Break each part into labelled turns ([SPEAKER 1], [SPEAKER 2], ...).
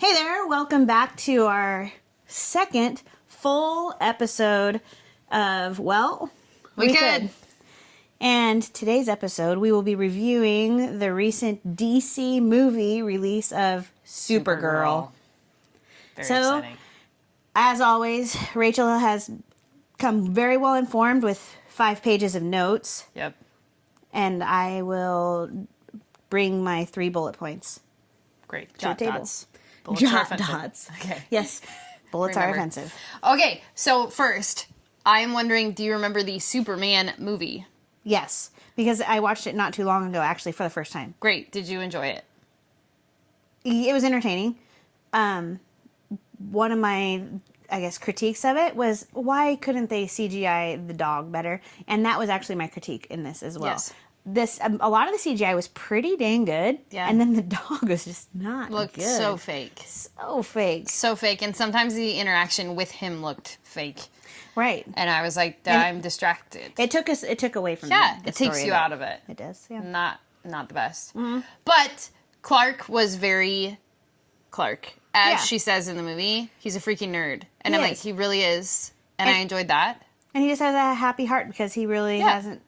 [SPEAKER 1] Hey there, welcome back to our second full episode of We Could. And today's episode, we will be reviewing the recent DC movie release of Supergirl.
[SPEAKER 2] Very exciting.
[SPEAKER 1] As always, Rachel has come very well informed with 5 pages of notes.
[SPEAKER 2] Yep.
[SPEAKER 1] And I will bring my 3 bullet points.
[SPEAKER 2] Great.
[SPEAKER 1] To the table.
[SPEAKER 2] Dots. Bullets are
[SPEAKER 1] Jot
[SPEAKER 2] offensive.
[SPEAKER 1] dots.
[SPEAKER 2] Okay.
[SPEAKER 1] Yes, bullets are offensive.
[SPEAKER 2] Okay, so first, I am wondering, do you remember the Superman movie?
[SPEAKER 1] Yes, because I watched it not too long ago, actually, for the first time.
[SPEAKER 2] Great. Did you enjoy it?
[SPEAKER 1] It was entertaining. One of my, I guess, critiques of it was, why couldn't they CGI the dog better? And that was actually my critique in this as well.
[SPEAKER 2] Yes.
[SPEAKER 1] A lot of the CGI was pretty dang good.
[SPEAKER 2] Yeah.
[SPEAKER 1] And then the dog was just not
[SPEAKER 2] Looked
[SPEAKER 1] good.
[SPEAKER 2] so fake.
[SPEAKER 1] So fake.
[SPEAKER 2] So fake. And sometimes the interaction with him looked fake.
[SPEAKER 1] Right.
[SPEAKER 2] And I was like, I'm distracted.
[SPEAKER 1] It took away from
[SPEAKER 2] Yeah,
[SPEAKER 1] the
[SPEAKER 2] it takes
[SPEAKER 1] story
[SPEAKER 2] you
[SPEAKER 1] of
[SPEAKER 2] out of it.
[SPEAKER 1] It does, yeah.
[SPEAKER 2] Not the best.
[SPEAKER 1] Mm-hmm.
[SPEAKER 2] But Clark was very Clark. As
[SPEAKER 1] Yeah.
[SPEAKER 2] she says in the movie, he's a freaking nerd. And
[SPEAKER 1] He
[SPEAKER 2] I'm like,
[SPEAKER 1] is.
[SPEAKER 2] he really is. And I enjoyed that.
[SPEAKER 1] And he just has a happy heart because he really hasn't.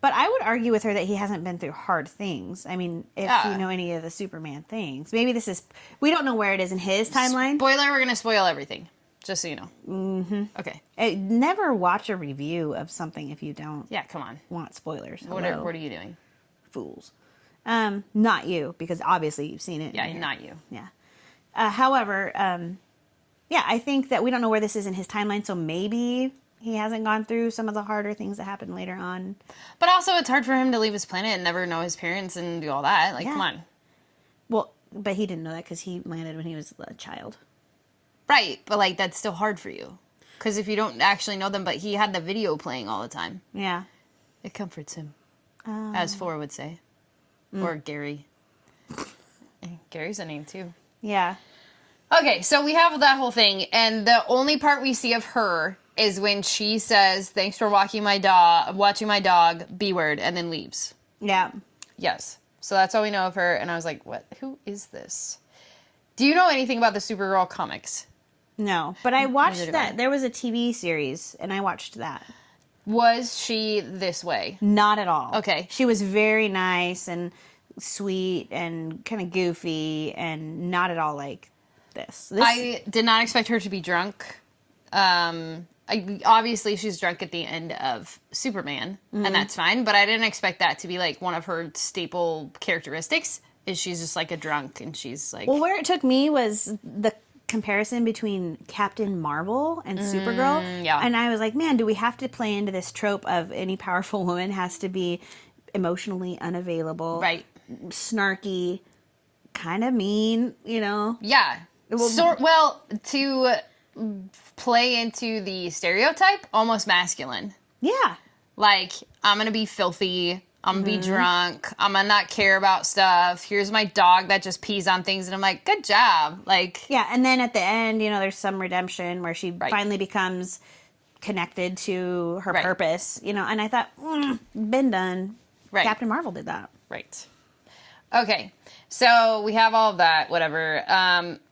[SPEAKER 1] But I would argue with her that he hasn't been through hard things. I mean, if you know any of the Superman things. Maybe this is... We don't know where it is in his timeline.
[SPEAKER 2] Spoiler, we're going to spoil everything. Just so you know.
[SPEAKER 1] Mm-hmm.
[SPEAKER 2] Okay.
[SPEAKER 1] Never watch a review of something if you don't
[SPEAKER 2] Yeah, come on.
[SPEAKER 1] want spoilers.
[SPEAKER 2] What are you doing?
[SPEAKER 1] Fools. Not you, because obviously you've seen it.
[SPEAKER 2] Yeah, not you.
[SPEAKER 1] Yeah. However, yeah, I think that we don't know where this is in his timeline, so maybe he hasn't gone through some of the harder things that happen later on.
[SPEAKER 2] But also, it's hard for him to leave his planet and never know his parents and do all that. Like, come on.
[SPEAKER 1] Well, but he didn't know that because he landed when he was a child.
[SPEAKER 2] Right, but, like, that's still hard for you. Because if you don't actually know them, but he had the video playing all the time.
[SPEAKER 1] Yeah.
[SPEAKER 2] It comforts him, as Four would say. Or Gary. Gary's a name, too.
[SPEAKER 1] Yeah.
[SPEAKER 2] Okay, so we have that whole thing, and the only part we see of her is when she says, "Thanks for watching my dog, B word," and then leaves.
[SPEAKER 1] Yeah.
[SPEAKER 2] Yes. So that's all we know of her, and I was like, what? Who is this? Do you know anything about the Supergirl comics?
[SPEAKER 1] No, but I watched
[SPEAKER 2] Neither do
[SPEAKER 1] that.
[SPEAKER 2] I.
[SPEAKER 1] There was a TV series, and I watched that.
[SPEAKER 2] Was she this way?
[SPEAKER 1] Not at all.
[SPEAKER 2] Okay.
[SPEAKER 1] She was very nice and sweet and kind of goofy and not at all like this.
[SPEAKER 2] I did not expect her to be drunk. Obviously, she's drunk at the end of Superman, and that's fine, but I didn't expect that to be, like, one of her staple characteristics, is she's just, like, a drunk, and she's, like...
[SPEAKER 1] Well, where it took me was the comparison between Captain Marvel and Supergirl.
[SPEAKER 2] Yeah.
[SPEAKER 1] And I was like, man, do we have to play into this trope of any powerful woman has to be emotionally unavailable,
[SPEAKER 2] Right.
[SPEAKER 1] snarky, kind of mean, you know?
[SPEAKER 2] Yeah. To play into the stereotype, almost masculine.
[SPEAKER 1] Yeah.
[SPEAKER 2] Like, I'm gonna be filthy, I'm gonna be drunk, I'm gonna not care about stuff, here's my dog that just pees on things, and I'm like, good job. Like,
[SPEAKER 1] Yeah, and then at the end, you know, there's some redemption where she finally becomes connected to her purpose, you know, and I thought, been done.
[SPEAKER 2] Right.
[SPEAKER 1] Captain Marvel did that.
[SPEAKER 2] right. Okay, so we have all of that, whatever.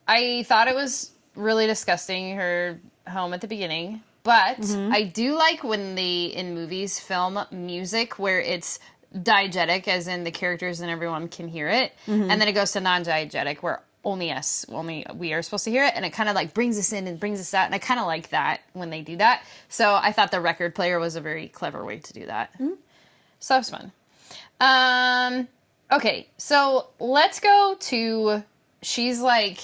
[SPEAKER 2] I thought it was really disgusting, her home at the beginning. But I do like when they, in movies, film music where it's diegetic, as in the characters and everyone can hear it. And then it goes to non-diegetic, where only we are supposed to hear it. And it kind of like brings us in and brings us out. And I kind of like that when they do that. So I thought the record player was a very clever way to do that. So that was fun. Okay, so let's go to, she's like...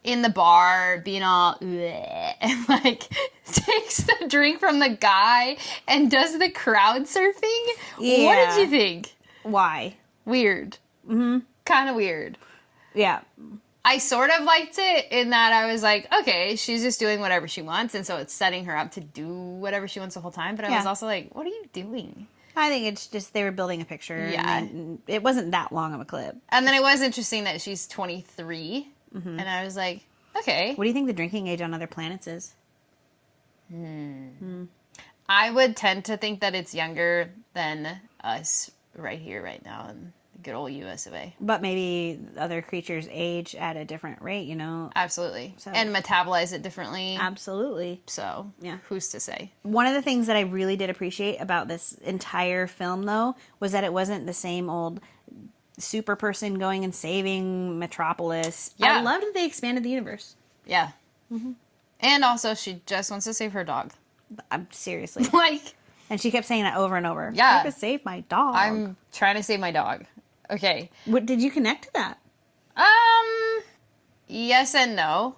[SPEAKER 2] in the bar, being all, and, like, takes the drink from the guy and does the crowd surfing.
[SPEAKER 1] Yeah.
[SPEAKER 2] What did you think?
[SPEAKER 1] Why?
[SPEAKER 2] Weird. Kind of weird.
[SPEAKER 1] Yeah.
[SPEAKER 2] I sort of liked it in that I was like, okay, she's just doing whatever she wants, and so it's setting her up to do whatever she wants the whole time. But I was also like, what are you doing?
[SPEAKER 1] I think it's just they were building a picture.
[SPEAKER 2] Yeah.
[SPEAKER 1] And it wasn't that long of a clip.
[SPEAKER 2] And then it was interesting that she's 23. And I was like, okay.
[SPEAKER 1] What do you think the drinking age on other planets is?
[SPEAKER 2] I would tend to think that it's younger than us right here, right now in Good old US of A.
[SPEAKER 1] But maybe other creatures age at a different rate, you know?
[SPEAKER 2] Absolutely.
[SPEAKER 1] So-
[SPEAKER 2] And metabolize it differently.
[SPEAKER 1] Absolutely.
[SPEAKER 2] So,
[SPEAKER 1] Yeah.
[SPEAKER 2] who's to say?
[SPEAKER 1] One of the things that I really did appreciate about this entire film, though, was that it wasn't the same old super person going and saving Metropolis.
[SPEAKER 2] Yeah.
[SPEAKER 1] I loved that they expanded the universe.
[SPEAKER 2] Yeah. And also, she just wants to save her dog.
[SPEAKER 1] I'm seriously.
[SPEAKER 2] Like,
[SPEAKER 1] And she kept saying that over and over.
[SPEAKER 2] Yeah.
[SPEAKER 1] I have to save my dog.
[SPEAKER 2] I'm trying to save my dog. Okay.
[SPEAKER 1] What did you connect to that?
[SPEAKER 2] Yes and no.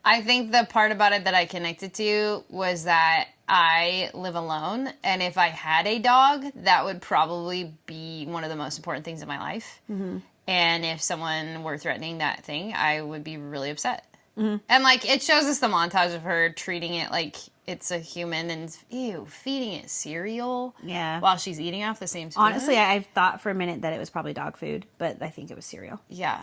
[SPEAKER 2] I think the part about it that I connected to was that I live alone, and if I had a dog, that would probably be one of the most important things in my life. Mm-hmm. And if someone were threatening that thing, I would be really upset. Mm-hmm. And, like, it shows us the montage of her treating it like it's a human and, feeding it cereal.
[SPEAKER 1] Yeah.
[SPEAKER 2] While she's eating off the same spoon.
[SPEAKER 1] Honestly, I thought for a minute that it was probably dog food, but I think it was cereal.
[SPEAKER 2] Yeah.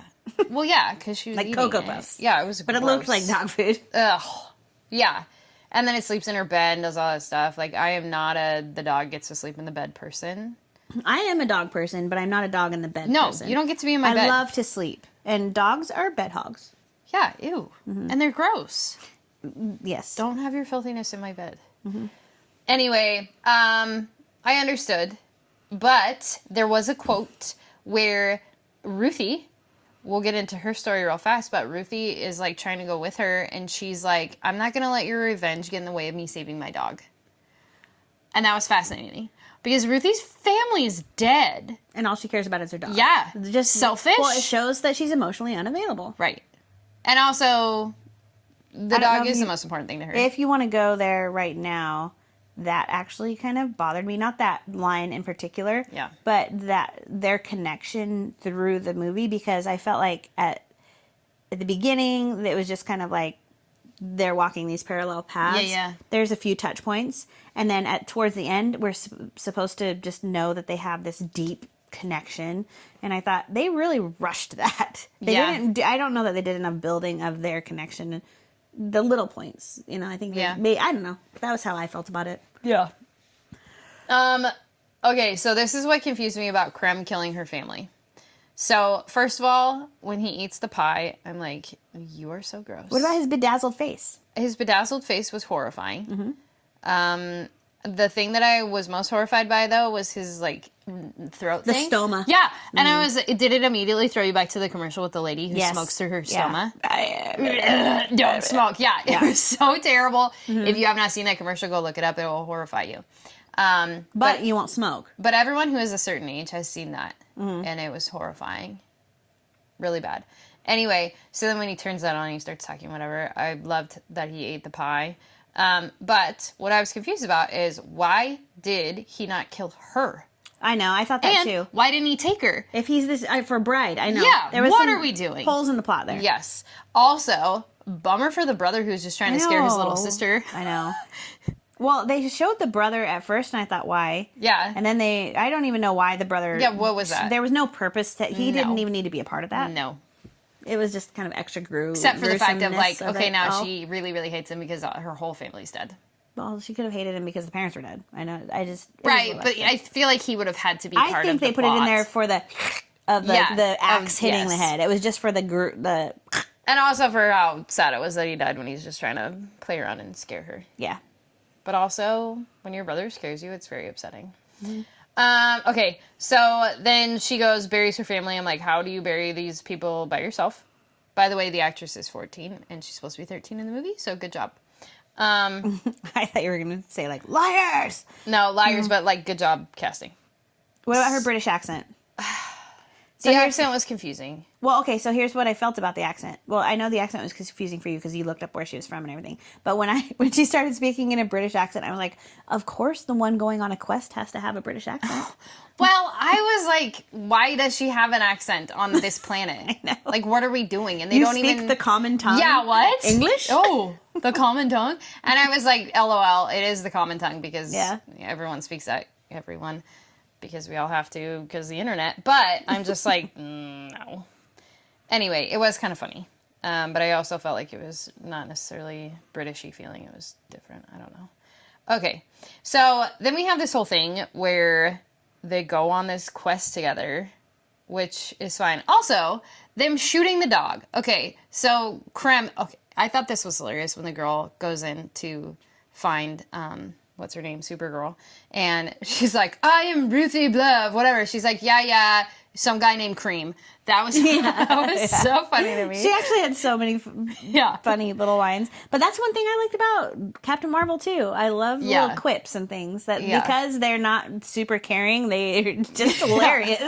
[SPEAKER 2] Well, yeah, because she was
[SPEAKER 1] Like
[SPEAKER 2] eating
[SPEAKER 1] Cocoa
[SPEAKER 2] it.
[SPEAKER 1] Puffs.
[SPEAKER 2] Yeah, it was
[SPEAKER 1] But
[SPEAKER 2] gross.
[SPEAKER 1] it looked like dog food.
[SPEAKER 2] Ugh. Yeah. And then it sleeps in her bed and does all that stuff. Like, I am not the dog gets to sleep in the bed person.
[SPEAKER 1] I am a dog person, but I'm not a dog in the bed
[SPEAKER 2] No,
[SPEAKER 1] person.
[SPEAKER 2] you don't get to be in my
[SPEAKER 1] I
[SPEAKER 2] bed.
[SPEAKER 1] love to sleep. And dogs are bed hogs.
[SPEAKER 2] Yeah, ew. And they're gross.
[SPEAKER 1] Yes.
[SPEAKER 2] Don't have your filthiness in my bed. Anyway, I understood. But there was a quote where Ruthie, we'll get into her story real fast, but Ruthie is, like, trying to go with her, and she's like, I'm not going to let your revenge get in the way of me saving my dog. And that was fascinating. Because Ruthie's family is dead.
[SPEAKER 1] And all she cares about is her dog.
[SPEAKER 2] Yeah.
[SPEAKER 1] Just
[SPEAKER 2] selfish.
[SPEAKER 1] Well, it shows that she's emotionally unavailable.
[SPEAKER 2] Right. And also, the
[SPEAKER 1] I don't know
[SPEAKER 2] dog
[SPEAKER 1] if
[SPEAKER 2] is
[SPEAKER 1] you-
[SPEAKER 2] the most important thing to her.
[SPEAKER 1] If you want to go there right now, that actually kind of bothered me. Not that line in particular.
[SPEAKER 2] Yeah.
[SPEAKER 1] But that their connection through the movie, because I felt like at the beginning, it was just kind of like they're walking these parallel paths.
[SPEAKER 2] Yeah.
[SPEAKER 1] There's a few touch points. And then towards the end, we're supposed to just know that they have this deep connection. And I thought they really rushed that. They
[SPEAKER 2] Yeah.
[SPEAKER 1] didn't. I don't know that they did enough building of their connection. The little points, you know. I think.
[SPEAKER 2] Yeah.
[SPEAKER 1] I don't know. That was how I felt about it.
[SPEAKER 2] Yeah. Okay, so this is what confused me about Krem killing her family. So, first of all, when he eats the pie, I'm like, you are so gross.
[SPEAKER 1] What about his bedazzled face?
[SPEAKER 2] His bedazzled face was horrifying. The thing that I was most horrified by, though, was his, like, throat
[SPEAKER 1] The
[SPEAKER 2] thing.
[SPEAKER 1] stoma.
[SPEAKER 2] Yeah. And did it immediately throw you back to the commercial with the lady who
[SPEAKER 1] Yes.
[SPEAKER 2] smokes through her
[SPEAKER 1] Yeah.
[SPEAKER 2] stoma? Don't smoke. Yeah, it was so terrible. If you have not seen that commercial, go look it up. It will horrify you.
[SPEAKER 1] But you won't smoke.
[SPEAKER 2] But everyone who is a certain age has seen that. And it was horrifying. Really bad. Anyway, so then when he turns that on, he starts talking whatever. I loved that he ate the pie. But what I was confused about is why did he not kill her?
[SPEAKER 1] I know. I thought that
[SPEAKER 2] And
[SPEAKER 1] too.
[SPEAKER 2] why didn't he take her?
[SPEAKER 1] If he's this for bride, I know.
[SPEAKER 2] Yeah, what
[SPEAKER 1] some
[SPEAKER 2] are we doing?
[SPEAKER 1] Holes in the plot there.
[SPEAKER 2] Yes. Also, bummer for the brother who's just trying to scare his little
[SPEAKER 1] know.
[SPEAKER 2] sister.
[SPEAKER 1] I know. Well, they showed the brother at first, and I thought, why?
[SPEAKER 2] Yeah.
[SPEAKER 1] And then I don't even know why the brother.
[SPEAKER 2] Yeah, what was that?
[SPEAKER 1] There was no purpose that he
[SPEAKER 2] No.
[SPEAKER 1] didn't even need to be a part of that.
[SPEAKER 2] No.
[SPEAKER 1] It was just kind of extra
[SPEAKER 2] Except for the fact of, like,
[SPEAKER 1] gruesomeness
[SPEAKER 2] okay,
[SPEAKER 1] it.
[SPEAKER 2] now
[SPEAKER 1] Oh.
[SPEAKER 2] she really, really hates him because her whole family's dead.
[SPEAKER 1] Well, she could have hated him because the parents were dead. I know. It was
[SPEAKER 2] Right,
[SPEAKER 1] a little
[SPEAKER 2] but
[SPEAKER 1] extra.
[SPEAKER 2] I feel like he would have had to be part
[SPEAKER 1] I
[SPEAKER 2] of
[SPEAKER 1] think
[SPEAKER 2] the
[SPEAKER 1] they put it in
[SPEAKER 2] plot.
[SPEAKER 1] there for the axe hitting the
[SPEAKER 2] yes.
[SPEAKER 1] head. It was just for the
[SPEAKER 2] And also for how sad it was that he died when he's just trying to play around and scare her.
[SPEAKER 1] yeah.
[SPEAKER 2] But also, when your brother scares you, it's very upsetting. Okay, so then she goes, buries her family. I'm like, how do you bury these people by yourself? By the way, the actress is 14, and she's supposed to be 13 in the movie, so good job.
[SPEAKER 1] I thought you were going to say like liars.
[SPEAKER 2] No, liars, but, like, good job casting.
[SPEAKER 1] What about her British accent?
[SPEAKER 2] The accent was confusing.
[SPEAKER 1] Well, okay, so here's what I felt about the accent. Well, I know the accent was confusing for you because you looked up where she was from and everything. But when she started speaking in a British accent, I was like, of course the one going on a quest has to have a British accent.
[SPEAKER 2] Well, I was like, why does she have an accent on this planet?
[SPEAKER 1] I know.
[SPEAKER 2] Like, what are we doing? And they
[SPEAKER 1] You
[SPEAKER 2] don't
[SPEAKER 1] speak
[SPEAKER 2] even
[SPEAKER 1] the common tongue?
[SPEAKER 2] Yeah, what?
[SPEAKER 1] English?
[SPEAKER 2] Oh, the common tongue? And I was like, LOL, it is the common tongue because everyone speaks that. Everyone. Because we all have to because the internet. But I'm just like, no. Anyway, it was kind of funny. But I also felt like it was not necessarily Britishy feeling. It was different. I don't know. Okay. So then we have this whole thing where they go on this quest together which is fine. Also, them shooting the dog. Okay, so Krem. Okay, I thought this was hilarious when the girl goes in to find what's her name, Supergirl, and she's like, "I am Ruthie Bluff," whatever. She's like, "Yeah, some guy named Cream." That was so funny to me.
[SPEAKER 1] She actually had so many funny little lines. But that's one thing I liked about Captain Marvel too. I love little quips and things that because they're not super caring, they're just hilarious.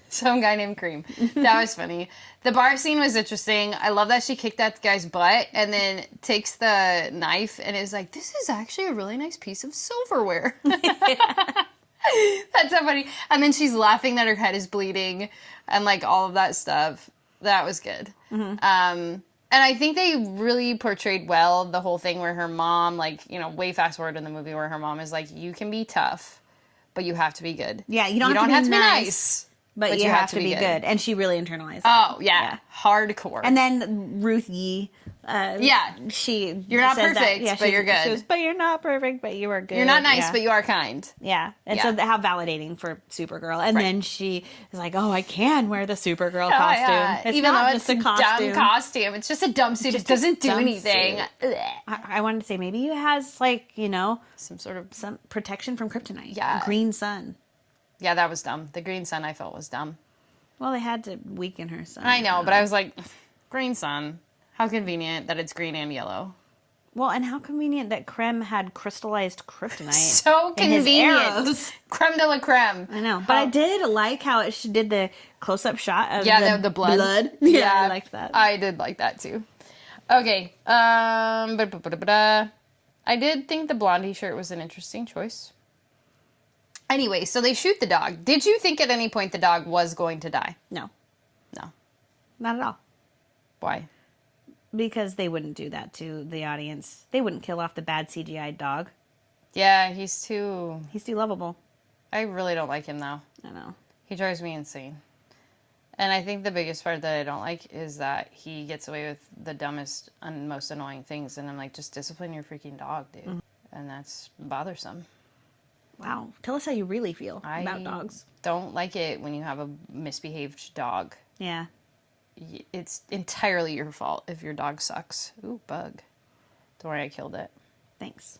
[SPEAKER 2] Some guy named Cream. That was funny. The bar scene was interesting. I love that she kicked that guy's butt and then takes the knife and is like, "This is actually a really nice piece of silverware." That's so funny. And then she's laughing that her head is bleeding and like all of that stuff. That was good. Mm-hmm. And I think they really portrayed well the whole thing where her mom, like, you know, way fast forward in the movie where her mom is like, "You can be tough, but you have to be good."
[SPEAKER 1] Yeah, you don't have to be nice. But you have to be good. And she really internalized that.
[SPEAKER 2] Oh, yeah. Hardcore.
[SPEAKER 1] And then Ruthie,
[SPEAKER 2] you're not perfect, but you're good.
[SPEAKER 1] She was, "But you're not perfect, but you are good.
[SPEAKER 2] You're not nice, but you are kind."
[SPEAKER 1] Yeah. And so how validating for Supergirl. And then she is like, "Oh, I can wear the Supergirl costume."
[SPEAKER 2] Yeah.
[SPEAKER 1] It's
[SPEAKER 2] even
[SPEAKER 1] not
[SPEAKER 2] though
[SPEAKER 1] just
[SPEAKER 2] it's
[SPEAKER 1] a costume.
[SPEAKER 2] Dumb costume. It's just a dumb suit. It doesn't do anything.
[SPEAKER 1] I wanted to say maybe it has, like, you know,
[SPEAKER 2] some
[SPEAKER 1] protection from kryptonite.
[SPEAKER 2] Yeah.
[SPEAKER 1] Green sun.
[SPEAKER 2] Yeah, that was dumb. The green sun I felt was dumb.
[SPEAKER 1] Well, they had to weaken her sun.
[SPEAKER 2] I know, but I was like, green sun. How convenient that it's green and yellow.
[SPEAKER 1] Well, and how convenient that Krem had crystallized kryptonite.
[SPEAKER 2] So convenient. Creme de la creme.
[SPEAKER 1] I know. But I did like how she did the close-up shot of
[SPEAKER 2] the blood.
[SPEAKER 1] Yeah, I liked that.
[SPEAKER 2] I did like that, too. Okay. I did think the blondie shirt was an interesting choice. Anyway, so they shoot the dog. Did you think at any point the dog was going to die?
[SPEAKER 1] No.
[SPEAKER 2] No.
[SPEAKER 1] Not at all.
[SPEAKER 2] Why?
[SPEAKER 1] Because they wouldn't do that to the audience. They wouldn't kill off the bad CGI dog.
[SPEAKER 2] Yeah, he's too
[SPEAKER 1] lovable.
[SPEAKER 2] I really don't like him, though.
[SPEAKER 1] I know.
[SPEAKER 2] He drives me insane. And I think the biggest part that I don't like is that he gets away with the dumbest and most annoying things. And I'm like, just discipline your freaking dog, dude. Mm-hmm. And that's bothersome.
[SPEAKER 1] Wow. Tell us how you really feel about dogs.
[SPEAKER 2] Don't like it when you have a misbehaved dog.
[SPEAKER 1] Yeah.
[SPEAKER 2] It's entirely your fault if your dog sucks. Ooh, bug. Don't worry, I killed it.
[SPEAKER 1] Thanks.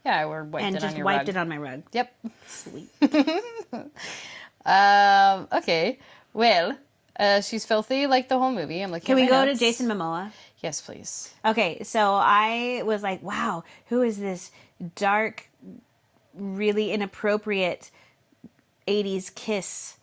[SPEAKER 2] Yeah, I wiped it on your rug.
[SPEAKER 1] And just wiped it on my rug.
[SPEAKER 2] Yep.
[SPEAKER 1] Sweet.
[SPEAKER 2] Okay. Well, she's filthy like the whole movie. I'm looking
[SPEAKER 1] Can
[SPEAKER 2] at
[SPEAKER 1] we
[SPEAKER 2] my
[SPEAKER 1] go
[SPEAKER 2] notes.
[SPEAKER 1] to Jason Momoa?
[SPEAKER 2] Yes, please.
[SPEAKER 1] Okay, so I was like, wow, who is this dark, really inappropriate 80s kiss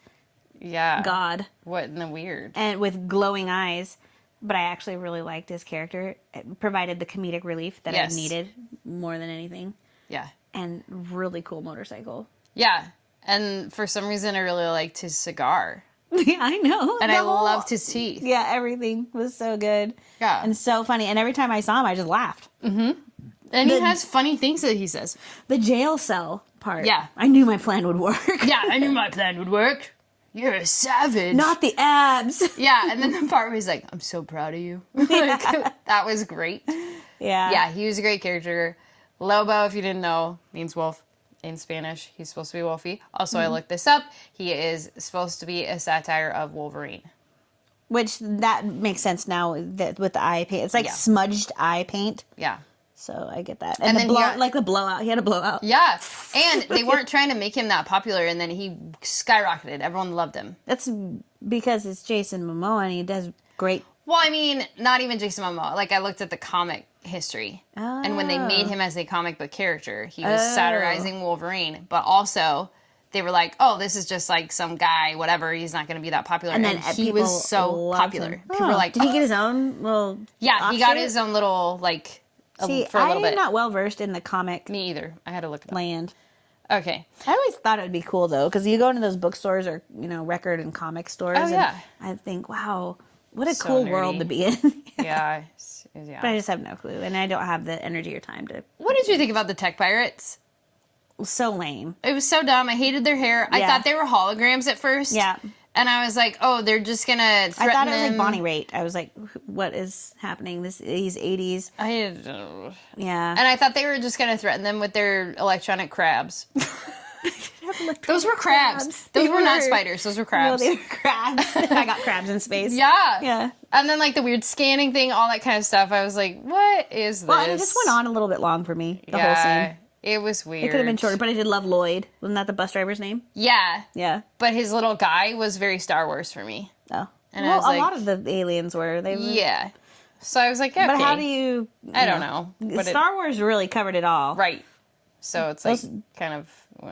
[SPEAKER 1] god?
[SPEAKER 2] What in the weird?
[SPEAKER 1] And with glowing eyes. But I actually really liked his character. It provided the comedic relief that I needed more than anything.
[SPEAKER 2] Yeah.
[SPEAKER 1] And really cool motorcycle.
[SPEAKER 2] Yeah. And for some reason, I really liked his cigar.
[SPEAKER 1] Yeah, I know.
[SPEAKER 2] And I loved his teeth.
[SPEAKER 1] Yeah, everything was so good.
[SPEAKER 2] Yeah.
[SPEAKER 1] And so funny. And every time I saw him, I just laughed.
[SPEAKER 2] Mm-hmm. And he has funny things that he says.
[SPEAKER 1] The jail cell part.
[SPEAKER 2] Yeah.
[SPEAKER 1] I knew my plan would work.
[SPEAKER 2] Yeah, I knew my plan would work. You're a savage.
[SPEAKER 1] Not the abs.
[SPEAKER 2] Yeah, and then the part where he's like, "I'm so proud of you." That was great.
[SPEAKER 1] Yeah.
[SPEAKER 2] Yeah, he was a great character. Lobo, if you didn't know, means wolf in Spanish. He's supposed to be wolfy. Also, I looked this up. He is supposed to be a satire of Wolverine.
[SPEAKER 1] Which, that makes sense now with the eye paint. It's like smudged eye paint.
[SPEAKER 2] Yeah.
[SPEAKER 1] So I get that. And
[SPEAKER 2] then
[SPEAKER 1] the blowout. He had a blowout.
[SPEAKER 2] Yeah. And they weren't trying to make him that popular, and then he skyrocketed. Everyone loved him.
[SPEAKER 1] That's because it's Jason Momoa, and he does great.
[SPEAKER 2] Well, I mean, not even Jason Momoa. Like, I looked at the comic history. Oh. And when they made him as a comic book character, he was satirizing Wolverine. But also, they were like, oh, this is just like some guy, whatever. He's not going to be that popular. And then he was so popular. People were like,
[SPEAKER 1] did he get his own little
[SPEAKER 2] Yeah, he got his own little, like...
[SPEAKER 1] See,
[SPEAKER 2] for a little bit.
[SPEAKER 1] I'm not well versed in the comic.
[SPEAKER 2] Me either. I had to look it up.
[SPEAKER 1] Land.
[SPEAKER 2] Okay.
[SPEAKER 1] I always thought it would be cool though, because you go into those bookstores or record and comic stores.
[SPEAKER 2] Oh yeah.
[SPEAKER 1] And I think, wow, what a cool world to be in.
[SPEAKER 2] Yeah.
[SPEAKER 1] But I just have no clue, and I don't have the energy or time to.
[SPEAKER 2] What did you think about the tech pirates?
[SPEAKER 1] So lame.
[SPEAKER 2] It was so dumb. I hated their hair. Yeah. I thought they were holograms at first.
[SPEAKER 1] Yeah.
[SPEAKER 2] And I was like, oh, they're just going to threaten
[SPEAKER 1] I thought it was
[SPEAKER 2] them.
[SPEAKER 1] like Bonnie Raitt. I was like, what is happening? These 80s.
[SPEAKER 2] Yeah. And I thought they were just going to threaten them with their electronic crabs. Those were crabs. Those were not spiders. Those were crabs.
[SPEAKER 1] No, they were crabs. I got crabs in space.
[SPEAKER 2] Yeah.
[SPEAKER 1] Yeah.
[SPEAKER 2] And then, like, the weird scanning thing, all that kind of stuff. I was like, what is this?
[SPEAKER 1] Well, and it just went on a little bit long for me, the whole scene.
[SPEAKER 2] It was weird.
[SPEAKER 1] It could have been shorter, but I did love Lloyd. Wasn't that the bus driver's name?
[SPEAKER 2] Yeah.
[SPEAKER 1] Yeah.
[SPEAKER 2] But his little guy was very Star Wars for me.
[SPEAKER 1] Oh.
[SPEAKER 2] And
[SPEAKER 1] well,
[SPEAKER 2] I was like,
[SPEAKER 1] a lot of the aliens were. They were.
[SPEAKER 2] Yeah. So I was like, okay.
[SPEAKER 1] But how do you...
[SPEAKER 2] I don't know. But
[SPEAKER 1] Star Wars really covered it all.
[SPEAKER 2] Right. So it's like kind of...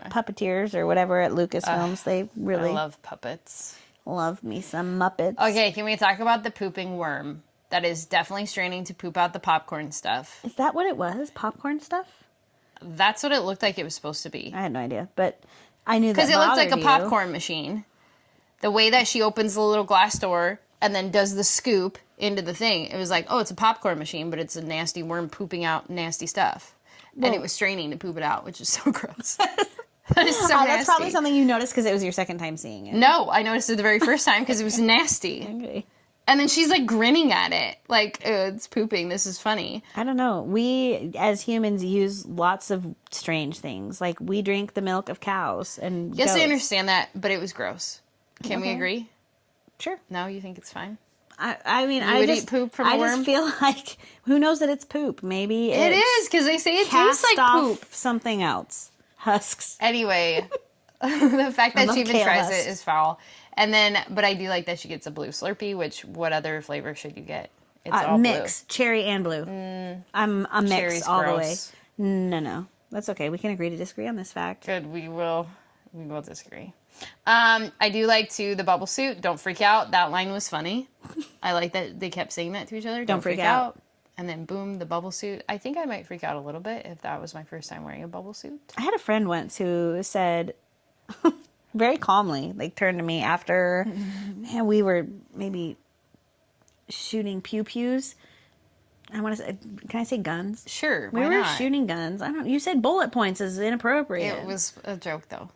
[SPEAKER 1] Puppeteers or whatever at Lucasfilms, they really...
[SPEAKER 2] I love puppets.
[SPEAKER 1] Love me some Muppets.
[SPEAKER 2] Okay, can we talk about the pooping worm? That is definitely straining to poop out the popcorn stuff.
[SPEAKER 1] Is that what it was? Popcorn stuff?
[SPEAKER 2] That's what it looked like it was supposed to be.
[SPEAKER 1] I had no idea, but I knew that
[SPEAKER 2] because it looked like a
[SPEAKER 1] you.
[SPEAKER 2] popcorn machine. The way that she opens the little glass door and then does the scoop into the thing, it was like, oh, it's a popcorn machine, but it's a nasty worm pooping out nasty stuff. Well, and it was straining to poop it out, which is so gross. That is so nasty.
[SPEAKER 1] That's probably something you noticed because it was your second time seeing it.
[SPEAKER 2] No, I noticed it the very first time because it was nasty.
[SPEAKER 1] Okay.
[SPEAKER 2] And then she's like grinning at it, like, it's pooping, this is funny.
[SPEAKER 1] I don't know. We, as humans, use lots of strange things. Like, we drink the milk of cows and
[SPEAKER 2] Yes,
[SPEAKER 1] goats.
[SPEAKER 2] I understand that, but it was gross. Can we agree?
[SPEAKER 1] Sure.
[SPEAKER 2] No, you think it's fine?
[SPEAKER 1] I mean,
[SPEAKER 2] You would eat poop from a worm?
[SPEAKER 1] I just feel like, who knows that it's poop? Maybe
[SPEAKER 2] It is, because they say it tastes like
[SPEAKER 1] off
[SPEAKER 2] poop.
[SPEAKER 1] something else. Husks.
[SPEAKER 2] Anyway, the fact that she even
[SPEAKER 1] kale
[SPEAKER 2] tries
[SPEAKER 1] husks.
[SPEAKER 2] it is foul. And then, but I do like that she gets a blue Slurpee, which, what other flavor should you get? It's all
[SPEAKER 1] mix. Cherry and blue. I'm a mix
[SPEAKER 2] Cherry's
[SPEAKER 1] all
[SPEAKER 2] gross.
[SPEAKER 1] the way. No. That's okay. We can agree to disagree on this fact.
[SPEAKER 2] Good, we will disagree. I do like, too, the bubble suit. Don't freak out. That line was funny. I like that they kept saying that to each other. Don't freak out. And then, boom, the bubble suit. I think I might freak out a little bit if that was my first time wearing a bubble suit.
[SPEAKER 1] I had a friend once who said, very calmly, like, turned to me after, man, we were maybe shooting pew-pews. I want to say, can I say guns?
[SPEAKER 2] Sure,
[SPEAKER 1] we
[SPEAKER 2] why
[SPEAKER 1] were
[SPEAKER 2] not?
[SPEAKER 1] shooting guns. I don't. You said bullet points is inappropriate.
[SPEAKER 2] It was a joke, though.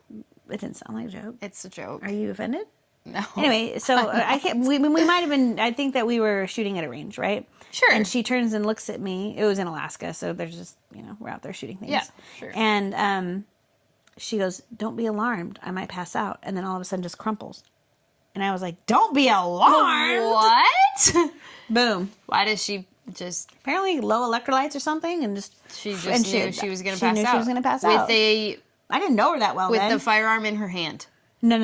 [SPEAKER 1] It didn't sound like a joke.
[SPEAKER 2] It's a joke.
[SPEAKER 1] Are you offended?
[SPEAKER 2] No.
[SPEAKER 1] Anyway, so I can't. We might have been. I think that we were shooting at a range, right?
[SPEAKER 2] Sure.
[SPEAKER 1] And she turns and looks at me. It was in Alaska, so there's just we're out there shooting things.
[SPEAKER 2] Yeah, sure.
[SPEAKER 1] And she goes, "Don't be alarmed. I might pass out." And then all of a sudden, just crumples. And I was like, "Don't be alarmed."
[SPEAKER 2] What?
[SPEAKER 1] Boom.
[SPEAKER 2] Why does she just...
[SPEAKER 1] Apparently low electrolytes or something, and just
[SPEAKER 2] She just knew she was going to pass out.
[SPEAKER 1] She knew she was going to pass
[SPEAKER 2] with
[SPEAKER 1] out. I didn't know her that well
[SPEAKER 2] with
[SPEAKER 1] then.
[SPEAKER 2] the firearm in her hand.
[SPEAKER 1] No.